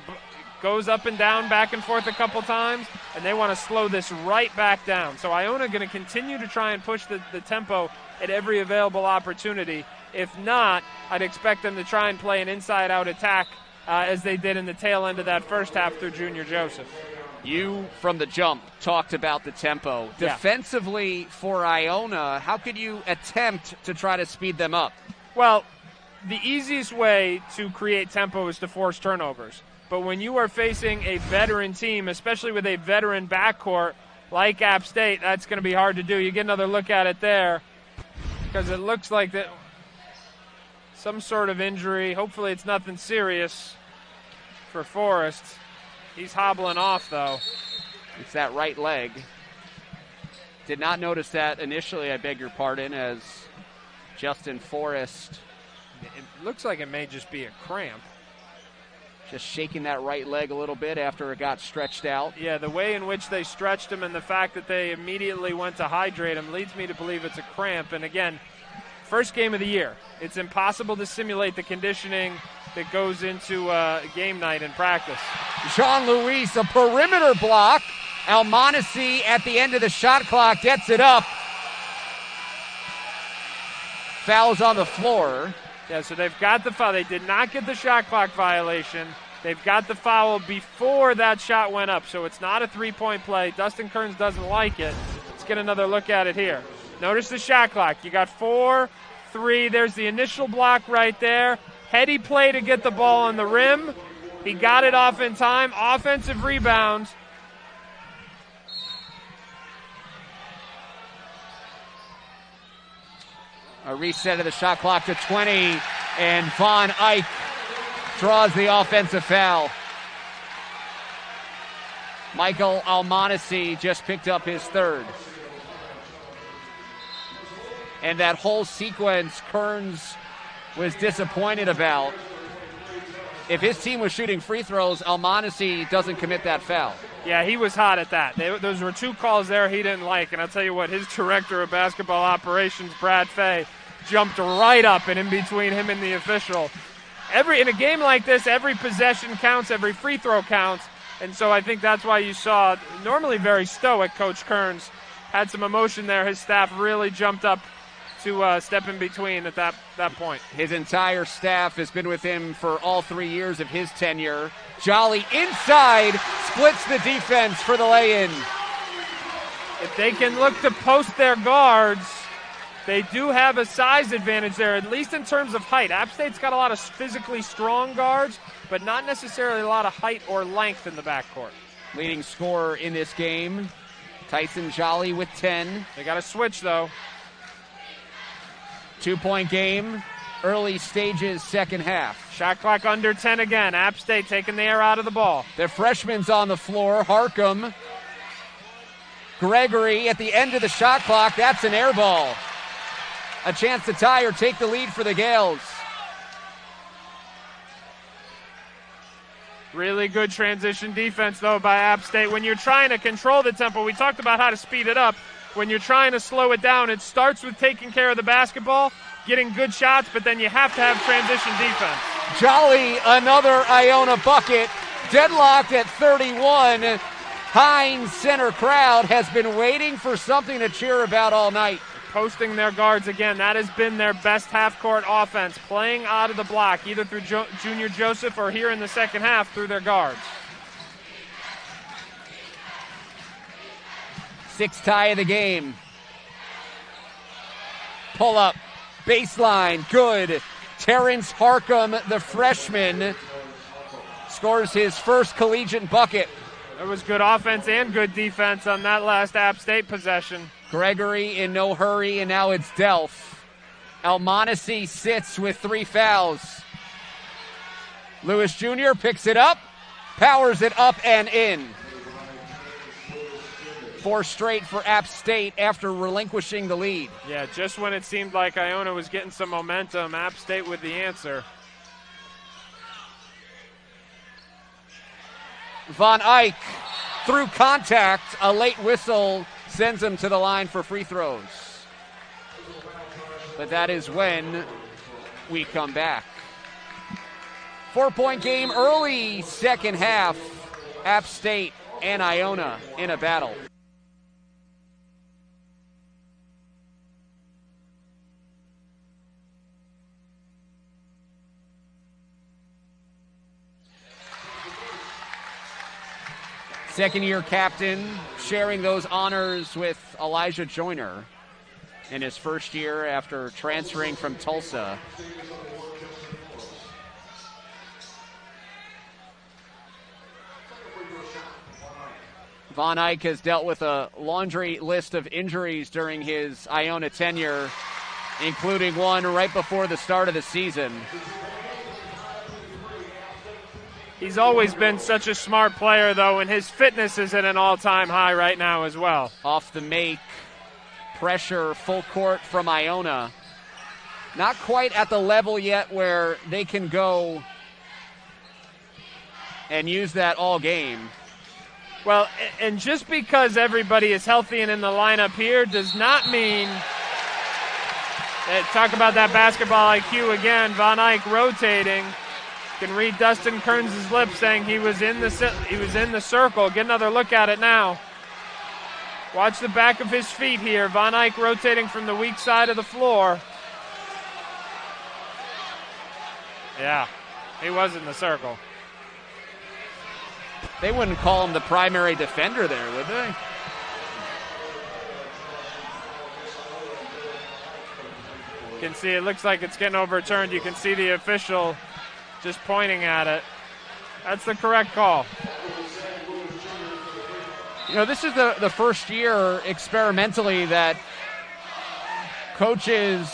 goes up and down, back and forth a couple times, and they want to slow this right back down. So Iona going to continue to try and push the tempo at every available opportunity. If not, I'd expect them to try and play an inside-out attack as they did in the tail end of that first half through Junior Joseph. You, from the jump, talked about the tempo. Yeah. Defensively for Iona, how could you attempt to try to speed them up? Well, the easiest way to create tempo is to force turnovers. But when you are facing a veteran team, especially with a veteran backcourt like App State, that's going to be hard to do. You get another look at it there because it looks like that some sort of injury. Hopefully it's nothing serious for Forrest. He's hobbling off, though. It's that right leg. Did not notice that initially, I beg your pardon, as Justin Forrest. It looks like it may just be a cramp. Just shaking that right leg a little bit after it got stretched out. Yeah, the way in which they stretched him and the fact that they immediately went to hydrate him leads me to believe it's a cramp. And again, first game of the year. It's impossible to simulate the conditioning that goes into game night and practice. Jean-Louis, a perimeter block. Almonacey at the end of the shot clock gets it up. Foul's on the floor. Yeah, so they've got the foul. They did not get the shot clock violation. They've got the foul before that shot went up, so it's not a three-point play. Dustin Kearns doesn't like it. Let's get another look at it here. Notice the shot clock. You got 4, 3. There's the initial block right there. Heady play to get the ball on the rim. He got it off in time. Offensive rebound. A reset of the shot clock to 20, and Von Eyck draws the offensive foul. Michael Almonacey just picked up his third. And that whole sequence, Kearns was disappointed about. If his team was shooting free throws, Almonacey doesn't commit that foul. Yeah, he was hot at that. Those were 2 calls there he didn't like. And I'll tell you what, his director of basketball operations, Brad Fay, jumped right up and in between him and the official. In a game like this, every possession counts, every free throw counts. And so I think that's why you saw, normally very stoic, Coach Kearns had some emotion there. His staff really jumped up to step in between at that point. His entire staff has been with him for all 3 years of his tenure. Jolly inside, splits the defense for the lay-in. If they can look to post their guards, they do have a size advantage there, at least in terms of height. App State's got a lot of physically strong guards, but not necessarily a lot of height or length in the backcourt. Leading scorer in this game, Tyson Jolly with 10. They got to switch, though. 2-point game, early stages, second half. Shot clock under 10 again. App State taking the air out of the ball. The freshman's on the floor. Harcum. Gregory at the end of the shot clock. That's an air ball. A chance to tie or take the lead for the Gales. Really good transition defense, though, by App State. When you're trying to control the tempo, we talked about how to speed it up. When you're trying to slow it down, it starts with taking care of the basketball, getting good shots, but then you have to have transition defense. Jolly, another Iona bucket. Deadlocked at 31. Hines center crowd has been waiting for something to cheer about all night. Posting their guards again. That has been their best half-court offense, playing out of the block, either through Junior Joseph or here in the second half through their guards. 6th tie of the game. Pull up, baseline, good. Terrence Harcum, the freshman, scores his first collegiate bucket. It was good offense and good defense on that last App State possession. Gregory in no hurry, and now it's Delph. Almonacey sits with 3 fouls. Lewis Jr. picks it up, powers it up and in. 4 straight for App State after relinquishing the lead. Yeah, just when it seemed like Iona was getting some momentum, App State with the answer. Von Eyck, through contact, a late whistle sends him to the line for free throws. But that is when we come back. 4-point game early second half. App State and Iona in a battle. Second-year captain, sharing those honors with Elijah Joyner in his first year after transferring from Tulsa. Von Eyck has dealt with a laundry list of injuries during his Iona tenure, including one right before the start of the season. He's always been such a smart player, though, and his fitness is at an all-time high right now as well. Off the make, pressure, full court from Iona. Not quite at the level yet where they can go and use that all game. Well, and just because everybody is healthy and in the lineup here does not mean that, talk about that basketball IQ again, Von Eyck rotating. You can read Dustin Kearns' lips saying he was in the circle. Get another look at it now. Watch the back of his feet here. Von Eyck rotating from the weak side of the floor. Yeah, he was in the circle. They wouldn't call him the primary defender there, would they? You can see it looks like it's getting overturned. You can see the official just pointing at it. That's the correct call. You know, this is the first year experimentally that coaches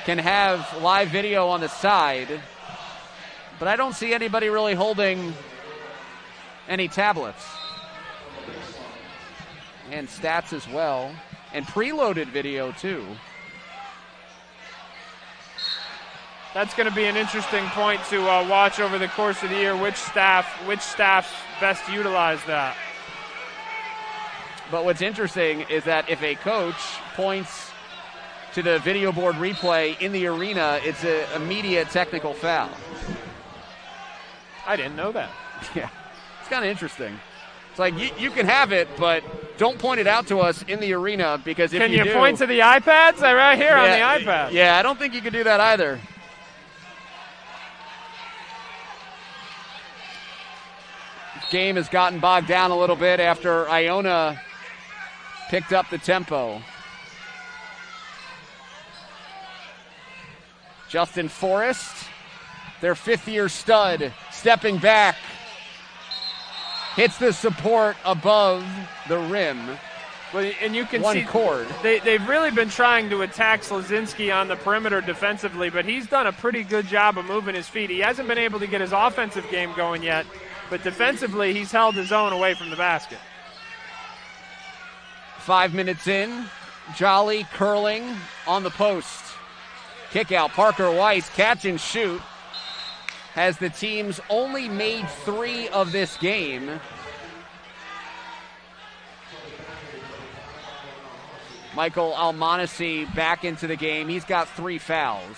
can have live video on the side, but I don't see anybody really holding any tablets. And stats as well, and preloaded video too. That's going to be an interesting point to watch over the course of the year, which staffs best utilize that. But what's interesting is that if a coach points to the video board replay in the arena, it's an immediate technical foul. I didn't know that. Yeah, it's kind of interesting. It's like you can have it, but don't point it out to us in the arena, because if can you do, point to the iPads? They're right here on the iPad. Yeah, I don't think you can do that either. Game has gotten bogged down a little bit after Iona picked up the tempo. Justin Forrest, their fifth-year stud, stepping back, hits the support above the rim. Well, and you can One see cord. They've really been trying to attack Slazinski on the perimeter defensively, but he's done a pretty good job of moving his feet. He hasn't been able to get his offensive game going yet, but defensively he's held his own away from the basket. 5 minutes in, Jolly curling on the post. Kick out, Parker Weiss, catch and shoot. Has the team's only made 3 of this game. Michael Almonacci back into the game. He's got 3 fouls.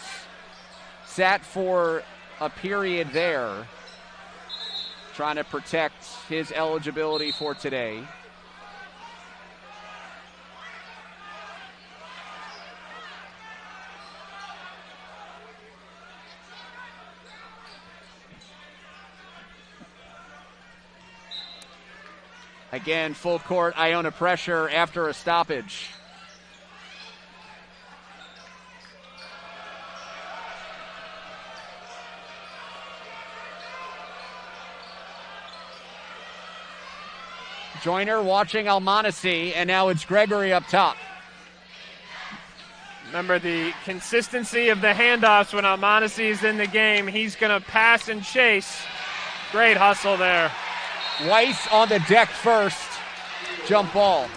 Sat for a period there, trying to protect his eligibility for today. Again, full court Iona pressure after a stoppage. Joyner watching Almonacci, and now it's Gregory up top. Remember the consistency of the handoffs when Almonacci is in the game. He's going to pass and chase. Great hustle there. Weiss on the deck first. Jump ball.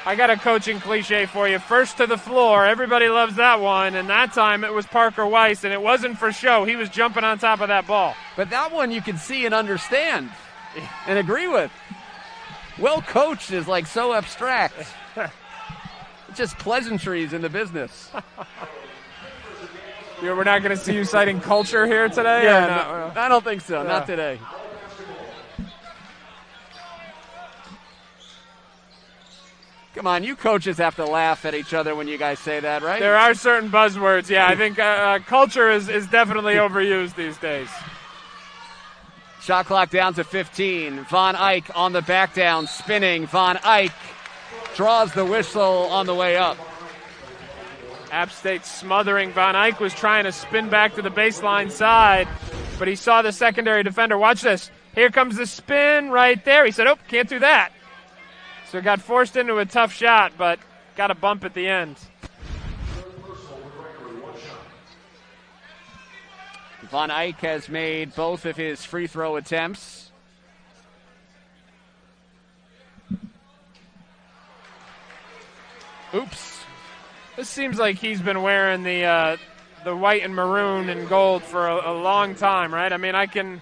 I got a coaching cliche for you. First to the floor. Everybody loves that one. And that time it was Parker Weiss, and it wasn't for show. He was jumping on top of that ball. But that one you can see and understand and agree with. Well coached is like so abstract. It's just pleasantries in the business. We're not going to see you citing culture here today? Yeah, no, I don't think so. Yeah. Not today. Come on, you coaches have to laugh at each other when you guys say that, right? There are certain buzzwords, yeah. I think culture is definitely overused these days. Shot clock down to 15. Von Eyck on the back down, spinning. Von Eyck draws the whistle on the way up. App State smothering. Von Eyck was trying to spin back to the baseline side, but he saw the secondary defender. Watch this. Here comes the spin right there. He said, oh, can't do that. So got forced into a tough shot, but got a bump at the end. Von Eyck has made both of his free throw attempts. Oops. This seems like he's been wearing the white and maroon and gold for a long time, right? I mean, I can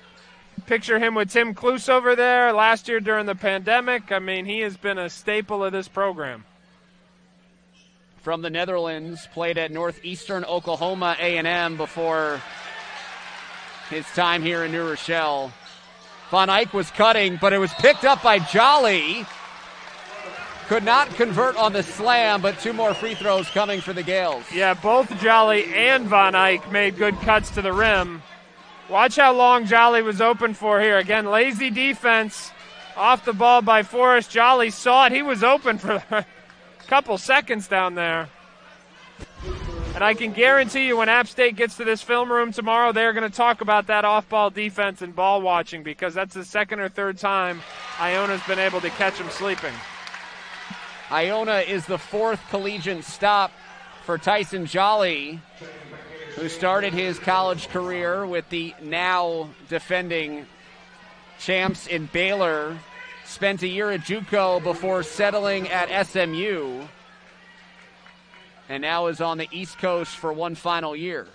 picture him with Tim Kloos over there last year during the pandemic. I mean, he has been a staple of this program. From the Netherlands, played at Northeastern Oklahoma A&M before his time here in New Rochelle. Von Eyck was cutting, but it was picked up by Jolly. Could not convert on the slam, but 2 more free throws coming for the Gales. Yeah, both Jolly and Von Eyck made good cuts to the rim. Watch how long Jolly was open for here. Again, lazy defense off the ball by Forrest. Jolly saw it. He was open for a couple seconds down there. And I can guarantee you when App State gets to this film room tomorrow, they're going to talk about that off-ball defense and ball watching, because that's the second or third time Iona's been able to catch him sleeping. Iona is the 4th collegiate stop for Tyson Jolly, who started his college career with the now defending champs in Baylor, spent a year at JUCO before settling at SMU, and now is on the East Coast for one final year.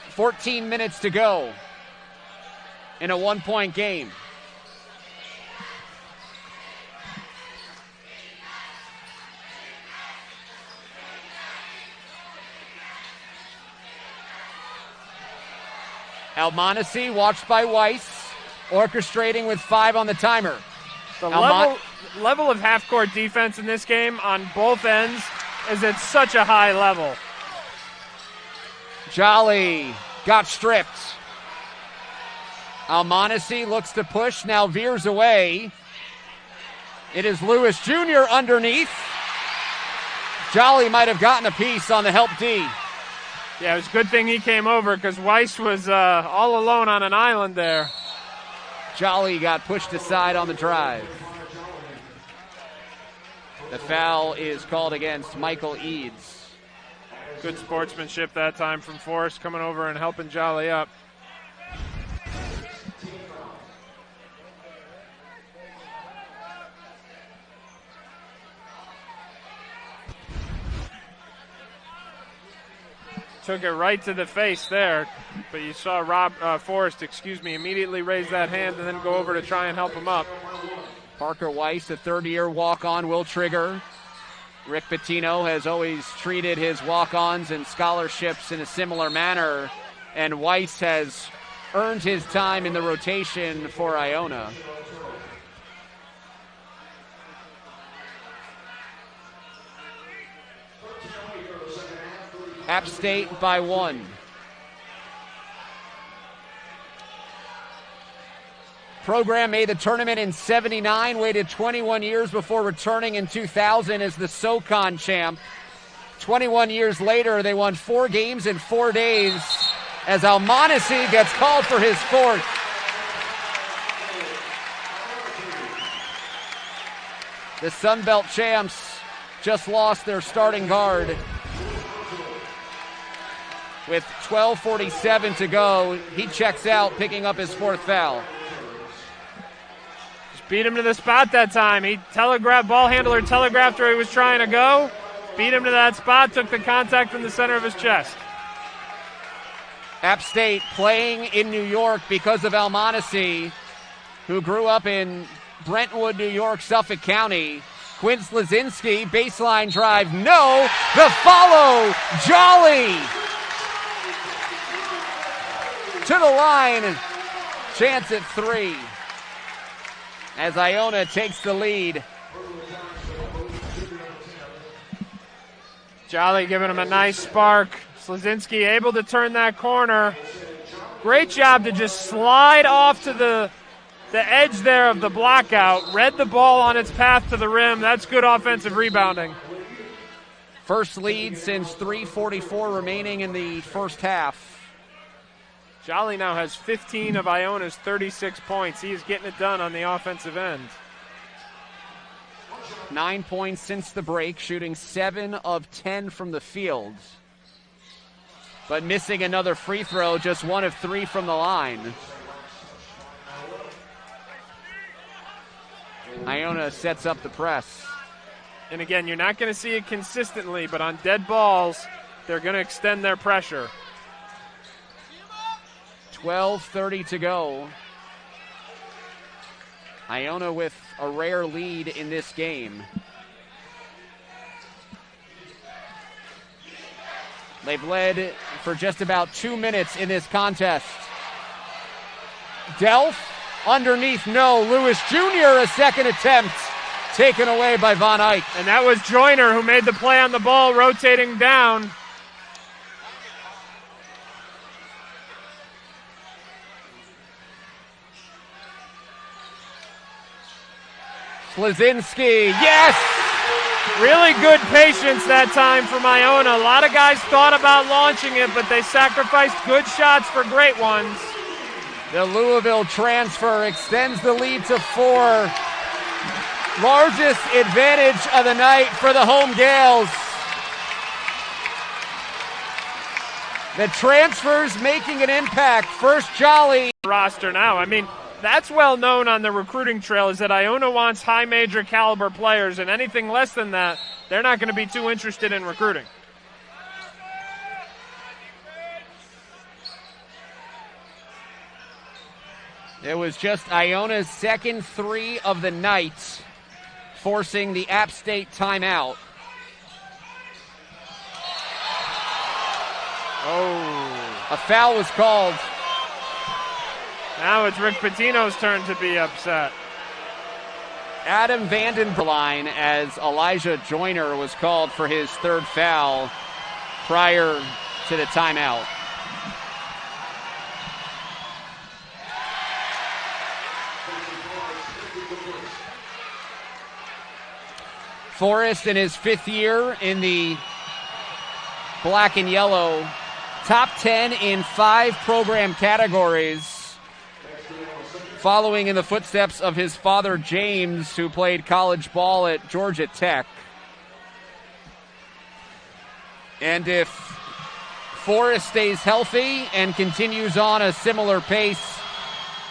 "14 minutes to go in a 1-point game. Almonacey, watched by Weiss, orchestrating with 5 on the timer. The level of half-court defense in this game on both ends is at such a high level. Jolly got stripped. Almonacey looks to push, now veers away. It is Lewis Jr. underneath. Jolly might have gotten a piece on the help D. Yeah, it was a good thing he came over, because Weiss was all alone on an island there. Jolly got pushed aside on the drive. The foul is called against Michael Eads. Good sportsmanship that time from Forrest, coming over and helping Jolly up. Took it right to the face there, but you saw Forrest, immediately raise that hand and then go over to try and help him up. Parker Weiss, a third-year walk-on, will trigger. Rick Pitino has always treated his walk-ons and scholarships in a similar manner, and Weiss has earned his time in the rotation for Iona. App State by 1. Program made the tournament in 79, waited 21 years before returning in 2000 as the SoCon champ. 21 years later, they won 4 games in 4 days as Almonacey gets called for his 4th. The Sun Belt champs just lost their starting guard. With 12:47 to go, he checks out, picking up his 4th foul. Just beat him to the spot that time. Ball handler telegraphed where he was trying to go, beat him to that spot, took the contact from the center of his chest. App State playing in New York because of Almonacey, who grew up in Brentwood, New York, Suffolk County. Quinn Slazinski, baseline drive, no, the follow, Jolly! To the line, chance at 3 as Iona takes the lead. Jolly giving him a nice spark. Slazinski able to turn that corner. Great job to just slide off to the edge there of the blockout. Read the ball on its path to the rim. That's good offensive rebounding. First lead since 3:44 remaining in the first half. Jolly now has 15 of Iona's 36 points. He is getting it done on the offensive end. 9 points since the break, shooting 7 of 10 from the field. But missing another free throw, just 1 of 3 from the line. Iona sets up the press. And again, you're not going to see it consistently, but on dead balls, they're going to extend their pressure. 12:30 to go. Iona with a rare lead in this game. They've led for just about 2 minutes in this contest. Delph, underneath, no. Lewis Jr., a second attempt, taken away by Von Eyck. And that was Joyner who made the play on the ball, rotating down. Slazinski, yes! Really good patience that time from Iona. A lot of guys thought about launching it, but they sacrificed good shots for great ones. The Louisville transfer extends the lead to 4. Largest advantage of the night for the home Gales. The transfers making an impact. First Jolly. Roster now. I mean, that's well known on the recruiting trail, is that Iona wants high major caliber players, and anything less than that, they're not going to be too interested in recruiting. It was just Iona's second 3 of the night, forcing the App State timeout. Oh. A foul was called. Now it's Rick Pitino's turn to be upset. Adam Vandenberline, as Elijah Joyner was called for his 3rd foul prior to the timeout. Forrest in his 5th year in the black and yellow, top 10 in 5 program categories, following in the footsteps of his father James, who played college ball at Georgia Tech. And if Forrest stays healthy and continues on a similar pace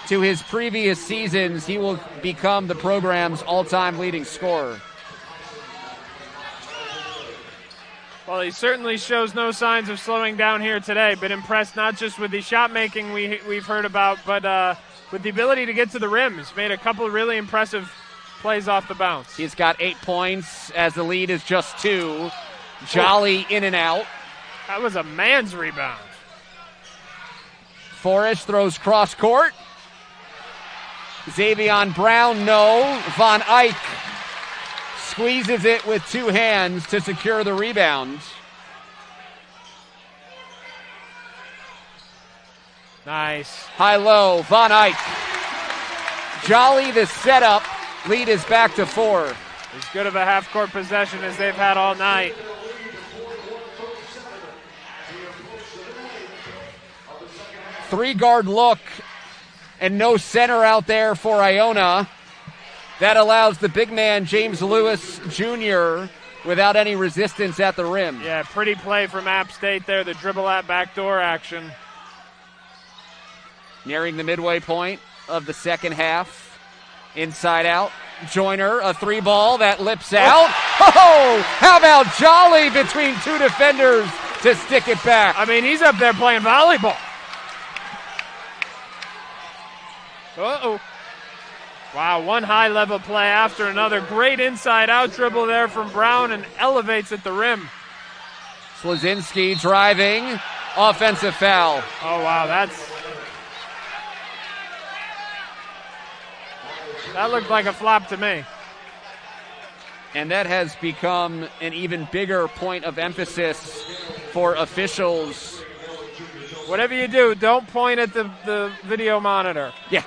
to his previous seasons, he will become the program's all-time leading scorer. Well, he certainly shows no signs of slowing down here today. Been impressed not just with the shot making we've heard about, but with the ability to get to the rim. He's made a couple of really impressive plays off the bounce. He's got 8 points as the lead is just 2. Jolly in and out. That was a man's rebound. Forrest throws cross court. Xavion Brown, no. Von Eyck squeezes it with 2 hands to secure the rebound. Nice. High-low, Von Eyck. Jolly the setup. Lead is back to 4. As good of a half-court possession as they've had all night. Three-guard look and no center out there for Iona. That allows the big man, James Lewis Jr., without any resistance at the rim. Yeah, pretty play from App State there, the dribble at backdoor action. Nearing the midway point of the second half. Inside out. Joyner, a 3-ball that lips out. Oh, how about Jolly between 2 defenders to stick it back? I mean, he's up there playing volleyball. Uh-oh. Wow, one high-level play after another. Great inside-out dribble there from Brown and elevates at the rim. Slazinski driving. Offensive foul. Oh, wow, that looked like a flop to me. And that has become an even bigger point of emphasis for officials. Whatever you do, don't point at the video monitor. Yeah.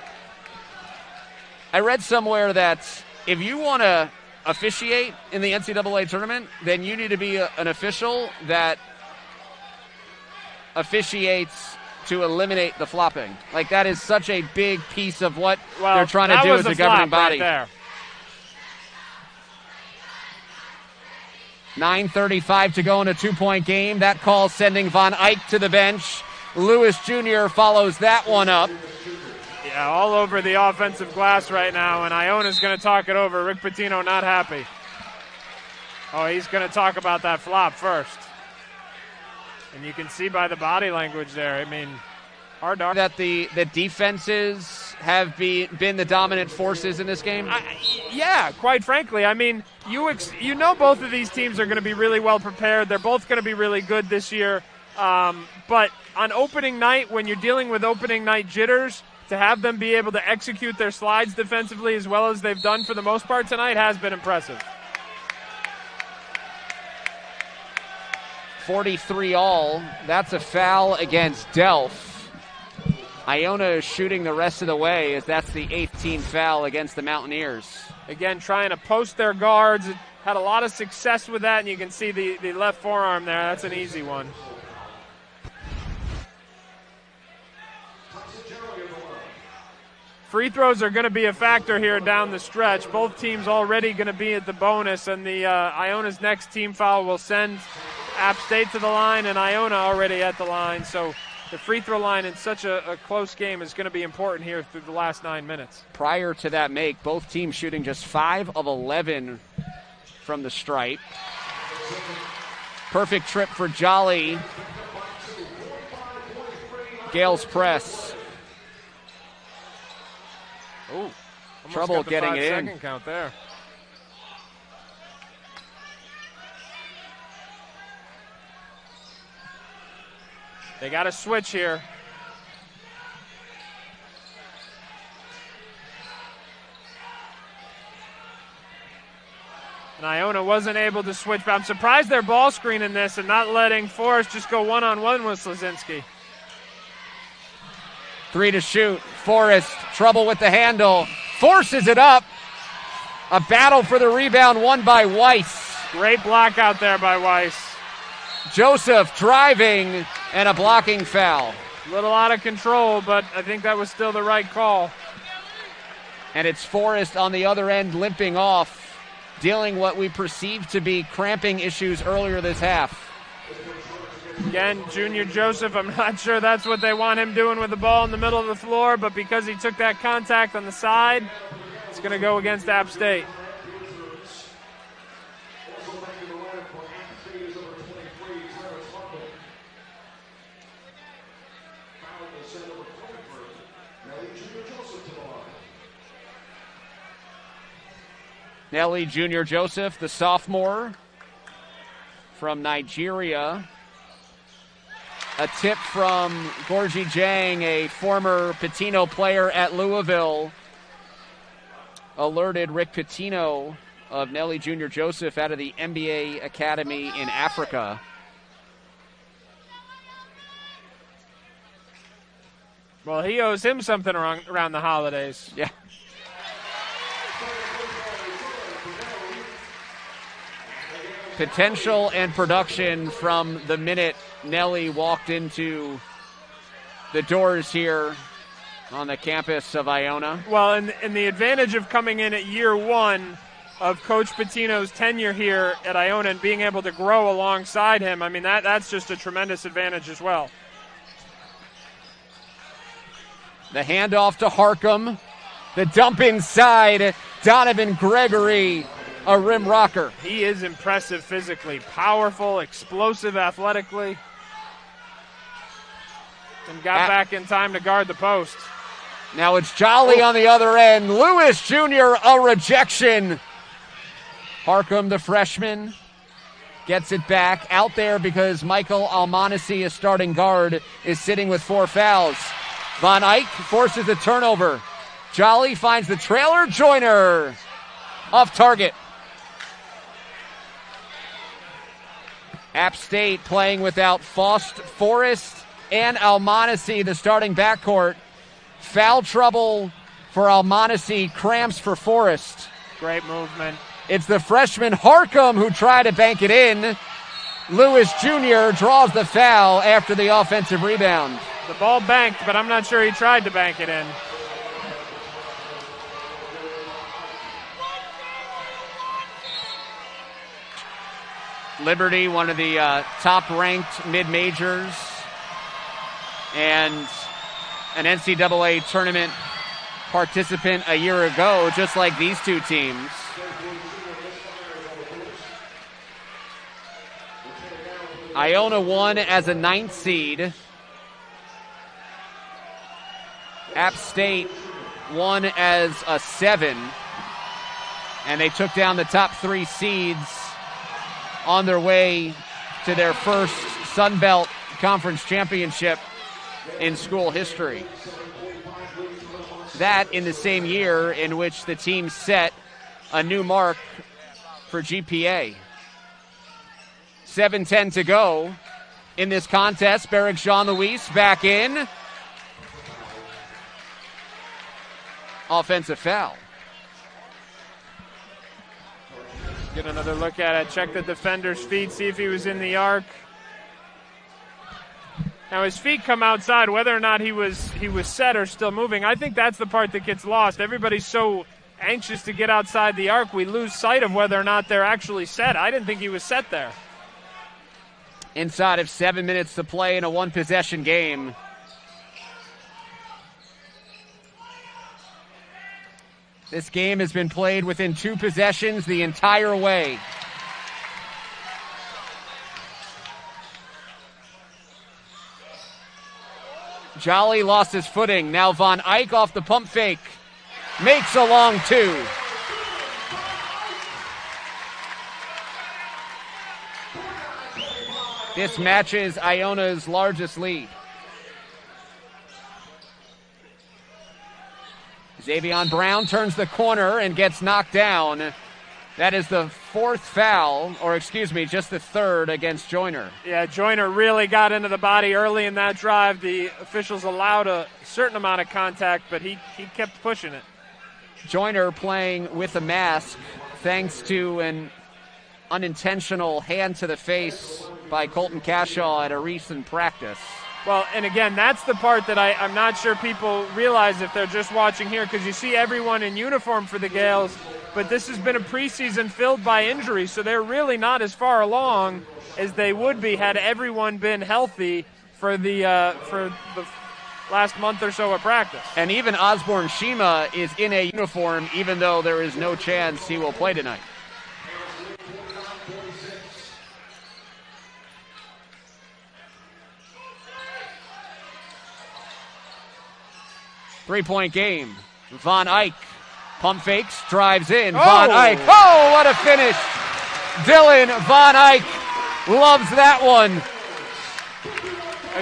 I read somewhere that if you want to officiate in the NCAA tournament, then you need to be an official that officiates to eliminate the flopping. Like, that is such a big piece of what they're trying to do as a governing body. Right there. 9:35 to go in a 2-point game. That call sending Von Eyck to the bench. Lewis Jr. follows that one up. Yeah, all over the offensive glass right now, and Iona's going to talk it over. Rick Pitino not happy. Oh, he's going to talk about that flop first. And you can see by the body language there, I mean, hard to that the defenses have been the dominant forces in this game? Yeah, quite frankly. I mean, you know both of these teams are going to be really well prepared. They're both going to be really good this year. But on opening night, when you're dealing with opening night jitters, to have them be able to execute their slides defensively as well as they've done for the most part tonight has been impressive. 43 all. That's a foul against Delph. Iona is shooting the rest of the way as that's the 8th team foul against the Mountaineers. Again, trying to post their guards. Had a lot of success with that, and you can see the left forearm there. That's an easy one. Free throws are going to be a factor here down the stretch. Both teams already going to be at the bonus, and the Iona's next team foul will send App State to the line, and Iona already at the line. So the free throw line in such a close game is going to be important here through the last 9 minutes. Prior to that make, both teams shooting just 5 of 11 from the stripe. Perfect trip for Jolly. Gales press. Oh, trouble getting it in. Second count there. They got a switch here. And Iona wasn't able to switch, but I'm surprised they're ball screening this and not letting Forrest just go one-on-one with Slazinski. 3 to shoot. Forrest, trouble with the handle. Forces it up. A battle for the rebound won by Weiss. Great block out there by Weiss. Joseph driving and a blocking foul. A little out of control, but I think that was still the right call. And it's Forrest on the other end limping off, dealing what we perceived to be cramping issues earlier this half. Again, Junior Joseph, I'm not sure that's what they want him doing with the ball in the middle of the floor, but because he took that contact on the side, it's going to go against App State. Nelly Junior Joseph, the sophomore from Nigeria. A tip from Gorgie Jang, a former Pitino player at Louisville, alerted Rick Pitino of Nelly Junior Joseph out of the NBA Academy in Africa. Well, he owes him something around the holidays. Yeah. Potential and production from the minute Nelly walked into the doors here on the campus of Iona. Well, and the advantage of coming in at year one of Coach Pitino's tenure here at Iona and being able to grow alongside him, I mean, that's just a tremendous advantage as well. The handoff to Harcum. The dump inside. Donovan Gregory, a rim rocker. He is impressive physically, powerful, explosive athletically, and got back in time to guard the post. Now it's Jolly on the other end. Lewis Jr., a rejection. Harcum, the freshman, gets it back out there because Michael Almonacci, a starting guard, is sitting with 4 fouls. Von Eyck forces a turnover. Jolly finds the trailer. Joyner off target. App State playing without Forrest and Almonacci, the starting backcourt. Foul trouble for Almonacci, cramps for Forrest. Great movement. It's the freshman Harcum who tried to bank it in. Lewis Jr. draws the foul after the offensive rebound. The ball banked, but I'm not sure he tried to bank it in. Liberty, one of the top-ranked mid-majors, and an NCAA tournament participant a year ago, just like these two teams. Iona won as a 9th seed. App State won as a 7. And they took down the top 3 seeds on their way to their first Sun Belt Conference championship in school history. That in the same year in which the team set a new mark for GPA. 7:10 to go in this contest. Barrick Jean-Louis back in. Offensive foul. Get another look at it. Check the defender's feet, see if he was in the arc. Now his feet come outside, whether or not he was set or still moving. I think that's the part that gets lost. Everybody's so anxious to get outside the arc, we lose sight of whether or not they're actually set. I didn't think he was set there. Inside of 7 minutes to play in a one-possession game. This game has been played within 2 possessions the entire way. Jolly lost his footing. Now Von Eyck off the pump fake. Makes a long 2. This matches Iona's largest lead. Xavion Brown turns the corner and gets knocked down. That is the 4th foul, or excuse me, just the 3rd against Joyner. Yeah, Joyner really got into the body early in that drive. The officials allowed a certain amount of contact, but he kept pushing it. Joyner playing with a mask thanks to an unintentional hand to the face by Colton Cashaw at a recent practice. Well, and again, that's the part that I'm not sure people realize if they're just watching here, because you see everyone in uniform for the Gales, but this has been a preseason filled by injuries, so they're really not as far along as they would be had everyone been healthy for the last month or so of practice. And even Osborne Shima is in a uniform, even though there is no chance he will play tonight. Three-point game. Von Eyck pump fakes, drives in. Oh! Von Eyck. Oh, what a finish. Dylan Von Eyck loves that one.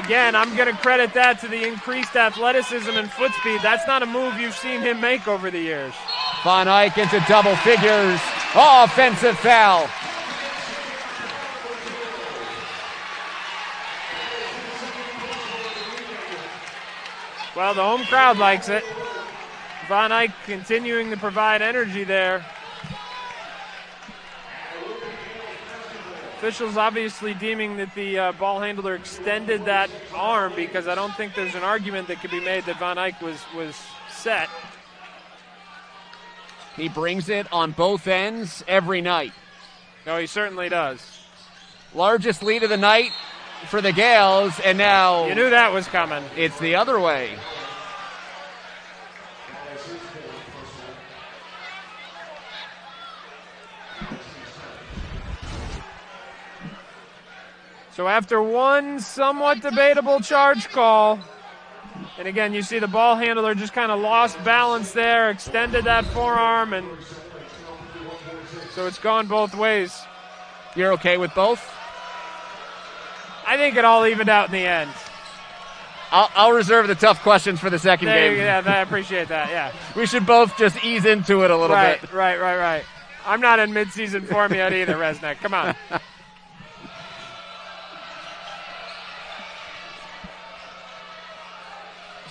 Again, I'm going to credit that to the increased athleticism and foot speed. That's not a move you've seen him make over the years. Von Eyck into double figures. Oh, offensive foul. Well, the home crowd likes it. Von Eyck continuing to provide energy there. Officials obviously deeming that the ball handler extended that arm, because I don't think there's an argument that could be made that Von Eyck was set. He brings it on both ends every night. No, he certainly does. Largest lead of the night for the Gales, and now you knew that was coming. It's the other way. So after one somewhat debatable charge call, and again, you see the ball handler just kind of lost balance there, extended that forearm, and so it's gone both ways. You're okay with both? I think it all evened out in the end. I'll reserve the tough questions for the second game. Yeah, I appreciate that, yeah. We should both just ease into it a little bit. Right. I'm not in midseason form yet either, Resnick. Come on.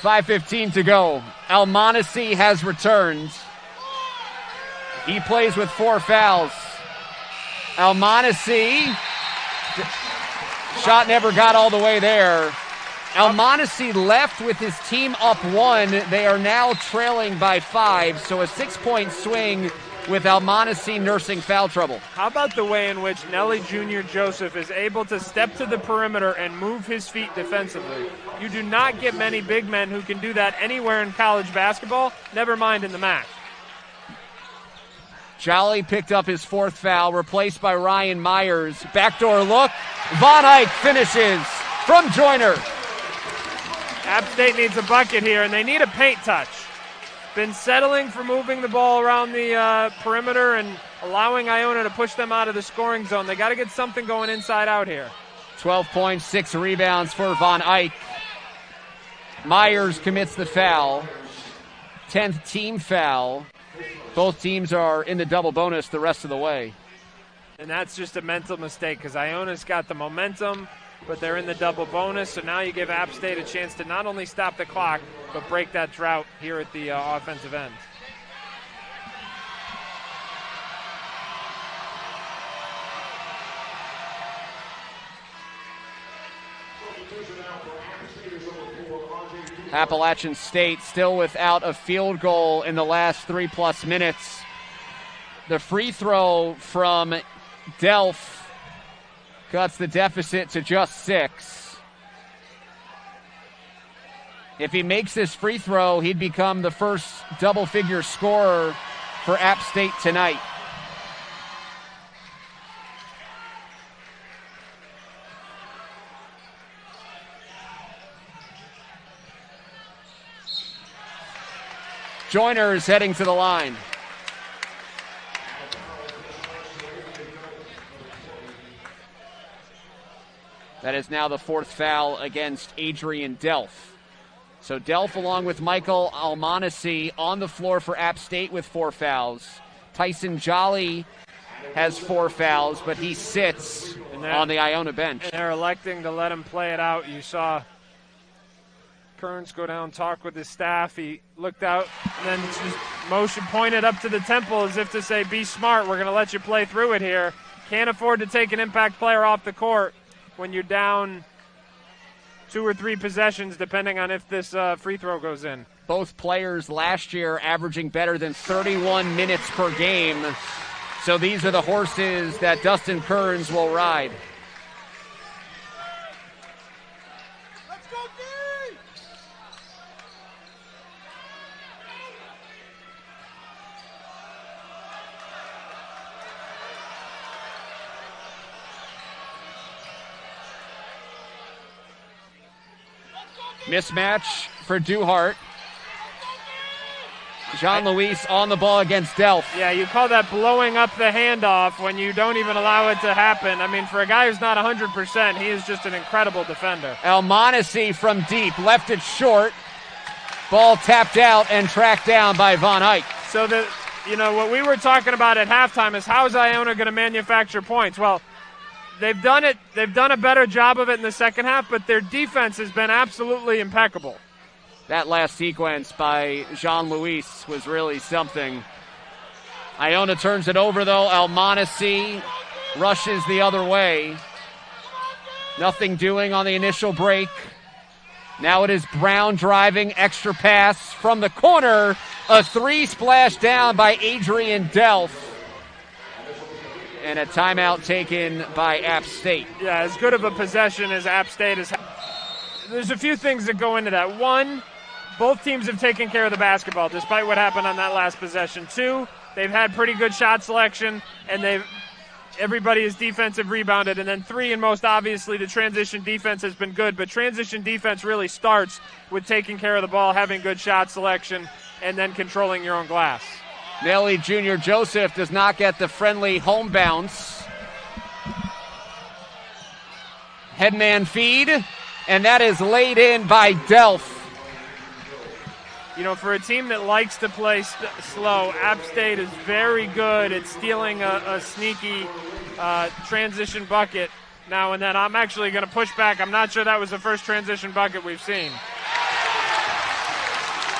.5:15 to go. Almonacee has returned. He plays with 4 fouls. Almonacee, shot never got all the way there. Almonacee left with his team up 1. They are now trailing by 5, so a 6-point swing with Almonacee nursing foul trouble. How about the way in which Nelly Jr. Joseph is able to step to the perimeter and move his feet defensively? You do not get many big men who can do that anywhere in college basketball, never mind in the MAC. Jolly picked up his 4th foul, replaced by Ryan Myers. Backdoor look. Von Eyck finishes from Joyner. App State needs a bucket here, and they need a paint touch. Been settling for moving the ball around the perimeter and allowing Iona to push them out of the scoring zone. They got to get something going inside out here. 12 points, 6 rebounds for Von Eyck. Myers commits the foul. 10th team foul. Both teams are in the double bonus the rest of the way. And that's just a mental mistake because Iona's got the momentum, but they're in the double bonus. So now you give App State a chance to not only stop the clock, but break that drought here at the offensive end. Appalachian State still without a field goal in the last 3+ minutes. The free throw from Delph cuts the deficit to just 6. If he makes this free throw, he'd become the first double-figure scorer for App State tonight. Joyner is heading to the line. That is now the 4th foul against Adrian Delph. So Delph, along with Michael Almonacee, on the floor for App State with 4 fouls. Tyson Jolly has 4 fouls, but he sits on the Iona bench. And they're electing to let him play it out. You saw Kearns go down, talk with his staff. He looked out and then just motion pointed up to the temple as if to say, be smart, we're going to let you play through it here. Can't afford to take an impact player off the court when you're down 2 or 3 possessions, depending on if this free throw goes in. Both players last year averaging better than 31 minutes per game. So these are the horses that Dustin Kearns will ride. Mismatch for Duhart. Jean-Louis on the ball against Delph. Yeah, you call that blowing up the handoff when you don't even allow it to happen. I mean, for a guy who's not 100%, he is just an incredible defender. Almonacee from deep, left it short. Ball tapped out and tracked down by Von Eyck. So, what we were talking about at halftime is how is Iona going to manufacture points? Well, they've done it. They've done a better job of it in the second half, but their defense has been absolutely impeccable. That last sequence by Jean-Louis was really something. Iona turns it over, though. Almonacee rushes the other way. Nothing doing on the initial break. Now it is Brown driving, extra pass from the corner. A 3 splash down by Adrian Delph. And a timeout taken by App State. Yeah, as good of a possession as App State has. There's a few things that go into that. One, both teams have taken care of the basketball despite what happened on that last possession. 2, they've had pretty good shot selection, and everybody is defensive rebounded. And then 3, and most obviously, the transition defense has been good. But transition defense really starts with taking care of the ball, having good shot selection, and then controlling your own glass. Nelly Jr. Joseph does not get the friendly home bounce. Headman feed, and that is laid in by Delph. For a team that likes to play slow, App State is very good at stealing a sneaky transition bucket now and then. I'm actually going to push back. I'm not sure that was the first transition bucket we've seen.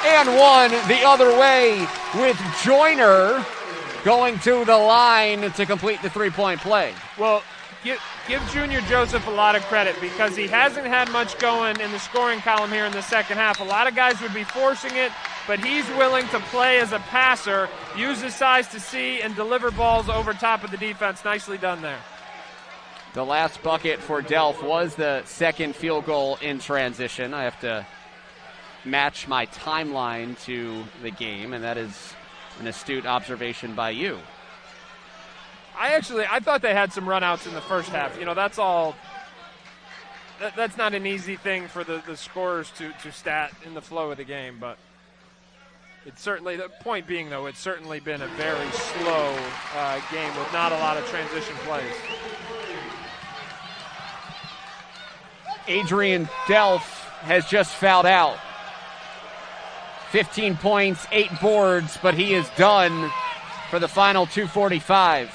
And one the other way with Joyner going to the line to complete the 3-point play. Well, give Junior Joseph a lot of credit because he hasn't had much going in the scoring column here in the second half. A lot of guys would be forcing it, but he's willing to play as a passer, use his size to see, and deliver balls over top of the defense. Nicely done there. The last bucket for Delph was the second field goal in transition. I have to match my timeline to the game, and that is an astute observation by you. I thought they had some runouts in the first half. That's all. That's not an easy thing for the scorers to stat in the flow of the game, but it's certainly, the point being, though, it's certainly been a very slow game with not a lot of transition plays. Adrian Delph has just fouled out. 15 points, 8 boards, but he is done for the final 2:45.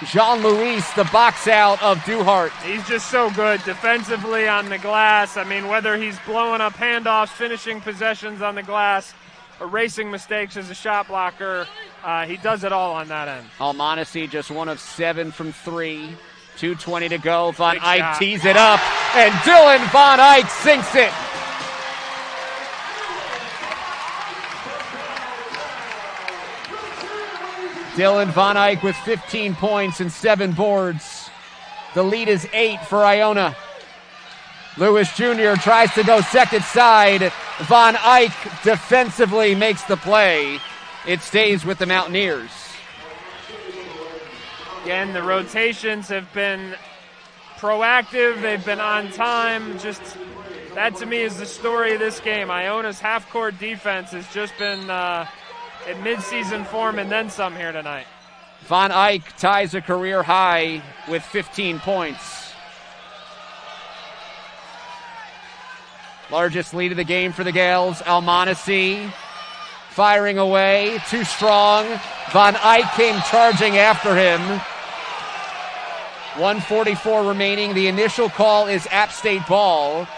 Jean-Louis, the box out of Duhart. He's just so good defensively on the glass. I mean, whether he's blowing up handoffs, finishing possessions on the glass, erasing mistakes as a shot blocker, he does it all on that end. Almonacey just 1 of 7 from 3. 2:20 to go. Von Eyck tees it up, and Dylan Von Eyck sinks it. Dylan Von Eyck with 15 points and 7 boards. The lead is 8 for Iona. Lewis Jr. tries to go second side. Von Eyck defensively makes the play. It stays with the Mountaineers. Again, the rotations have been proactive. They've been on time. Just that, to me, is the story of this game. Iona's half-court defense has just been in mid-season form and then some here tonight. Von Eyck ties a career high with 15 points. Largest lead of the game for the Gales. Almonacey firing away, too strong. Von Eyck came charging after him. 1:44 remaining. The initial call is App State ball.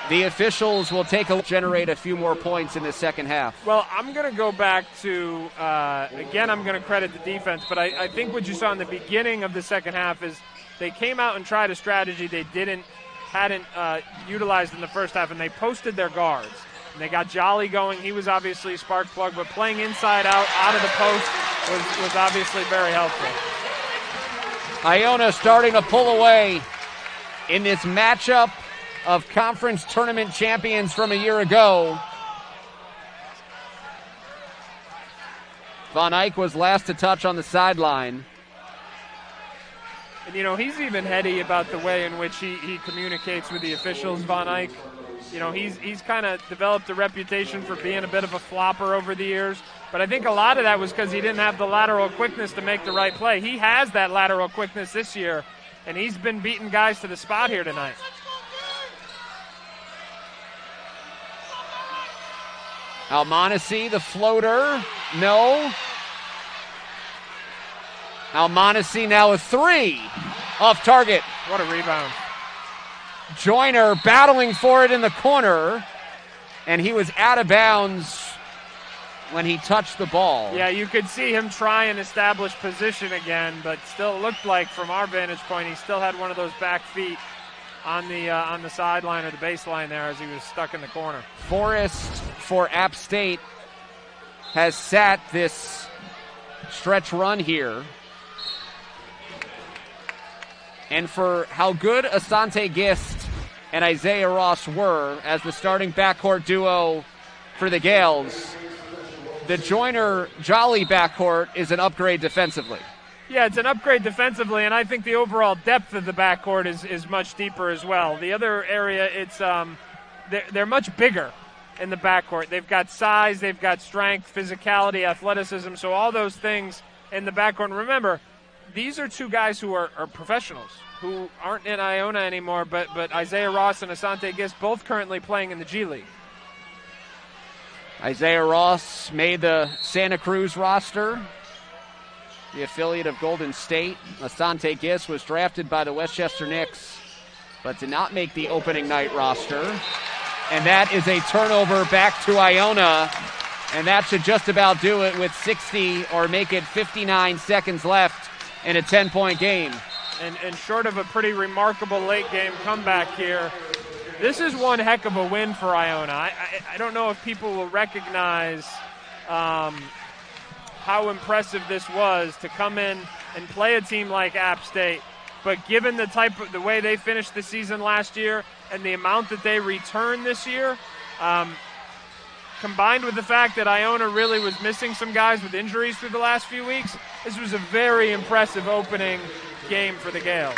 The officials will generate a few more points in the second half. Well, I'm going to go back to, again, I'm going to credit the defense, but I think what you saw in the beginning of the second half is they came out and tried a strategy they hadn't utilized in the first half, and they posted their guards. And they got Jolly going. He was obviously a spark plug, but playing inside out of the post was obviously very helpful. Iona starting to pull away in this matchup of conference tournament champions from a year ago. Von Eyck was last to touch on the sideline. And, he's even heady about the way in which he communicates with the officials, Von Eyck. He's kind of developed a reputation for being a bit of a flopper over the years. But I think a lot of that was because he didn't have the lateral quickness to make the right play. He has that lateral quickness this year, and he's been beating guys to the spot here tonight. Almonacey, the floater. No. Almonacey now a 3 off target. What a rebound. Joyner battling for it in the corner, and he was out of bounds when he touched the ball. Yeah, you could see him try and establish position again, but still looked like, from our vantage point, he still had one of those back feet on the sideline or the baseline there as he was stuck in the corner. Forrest for App State has sat this stretch run here. And for how good Asante Gist and Isaiah Ross were as the starting backcourt duo for the Gales, the Joyner-Jolly backcourt is an upgrade defensively. Yeah, it's an upgrade defensively, and I think the overall depth of the backcourt is much deeper as well. The other area, it's they're much bigger in the backcourt. They've got size, they've got strength, physicality, athleticism, so all those things in the backcourt. And remember, these are two guys who are professionals, who aren't in Iona anymore, but Isaiah Ross and Asante Gist both currently playing in the G League. Isaiah Ross made the Santa Cruz roster, the affiliate of Golden State. Asante Gist was drafted by the Westchester Knicks, but did not make the opening night roster. And that is a turnover back to Iona, and that should just about do it with 60 or make it 59 seconds left in a 10-point game. and short of a pretty remarkable late-game comeback here, this is one heck of a win for Iona. I don't know if people will recognize how impressive this was to come in and play a team like App State, but given the way they finished the season last year and the amount that they return this year, combined with the fact that Iona really was missing some guys with injuries through the last few weeks, this was a very impressive opening game for the Gales.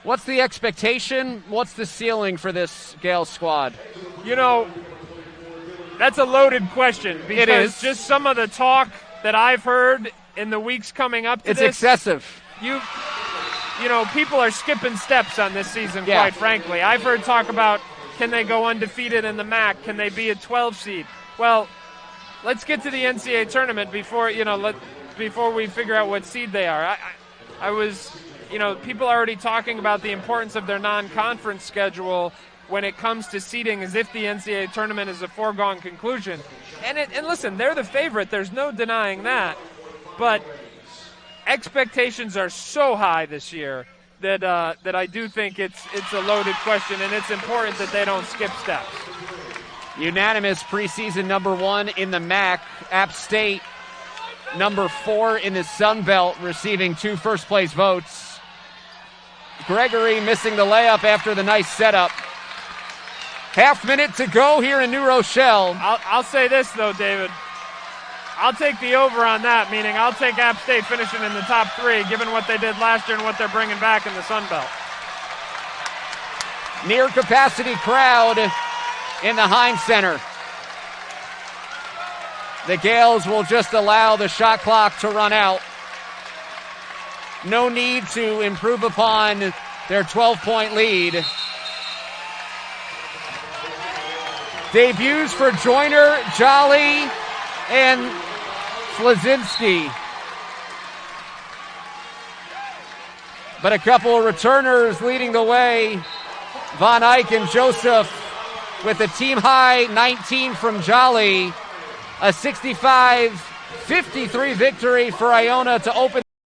What's the expectation? What's the ceiling for this Gales squad? You know, that's a loaded question because it is. Just some of the talk that I've heard in the weeks coming up to it's this. It's excessive. You know, people are skipping steps on this season, quite frankly. I've heard talk about, can they go undefeated in the MAC? Can they be a 12 seed? Well, let's get to the NCAA tournament before we figure out what seed they are. I was, people are already talking about the importance of their non-conference schedule when it comes to seeding, as if the NCAA tournament is a foregone conclusion. And listen, they're the favorite. There's no denying that. But expectations are so high this year that I do think it's a loaded question, and it's important that they don't skip steps. Unanimous preseason number 1 in the MAC. App State number 4 in the Sun Belt, receiving 2 first-place votes. Gregory missing the layup after the nice setup. Half minute to go here in New Rochelle. I'll say this, though, David. I'll take the over on that, meaning I'll take App State finishing in the top 3, given what they did last year and what they're bringing back in the Sun Belt. Near capacity crowd in the Heinz Center. The Gales will just allow the shot clock to run out. No need to improve upon their 12-point lead. Debuts for Joyner, Jolly, and Slazinski. But a couple of returners leading the way. Von Eyck and Joseph with a team-high 19 from Jolly. A 65-53 victory for Iona to open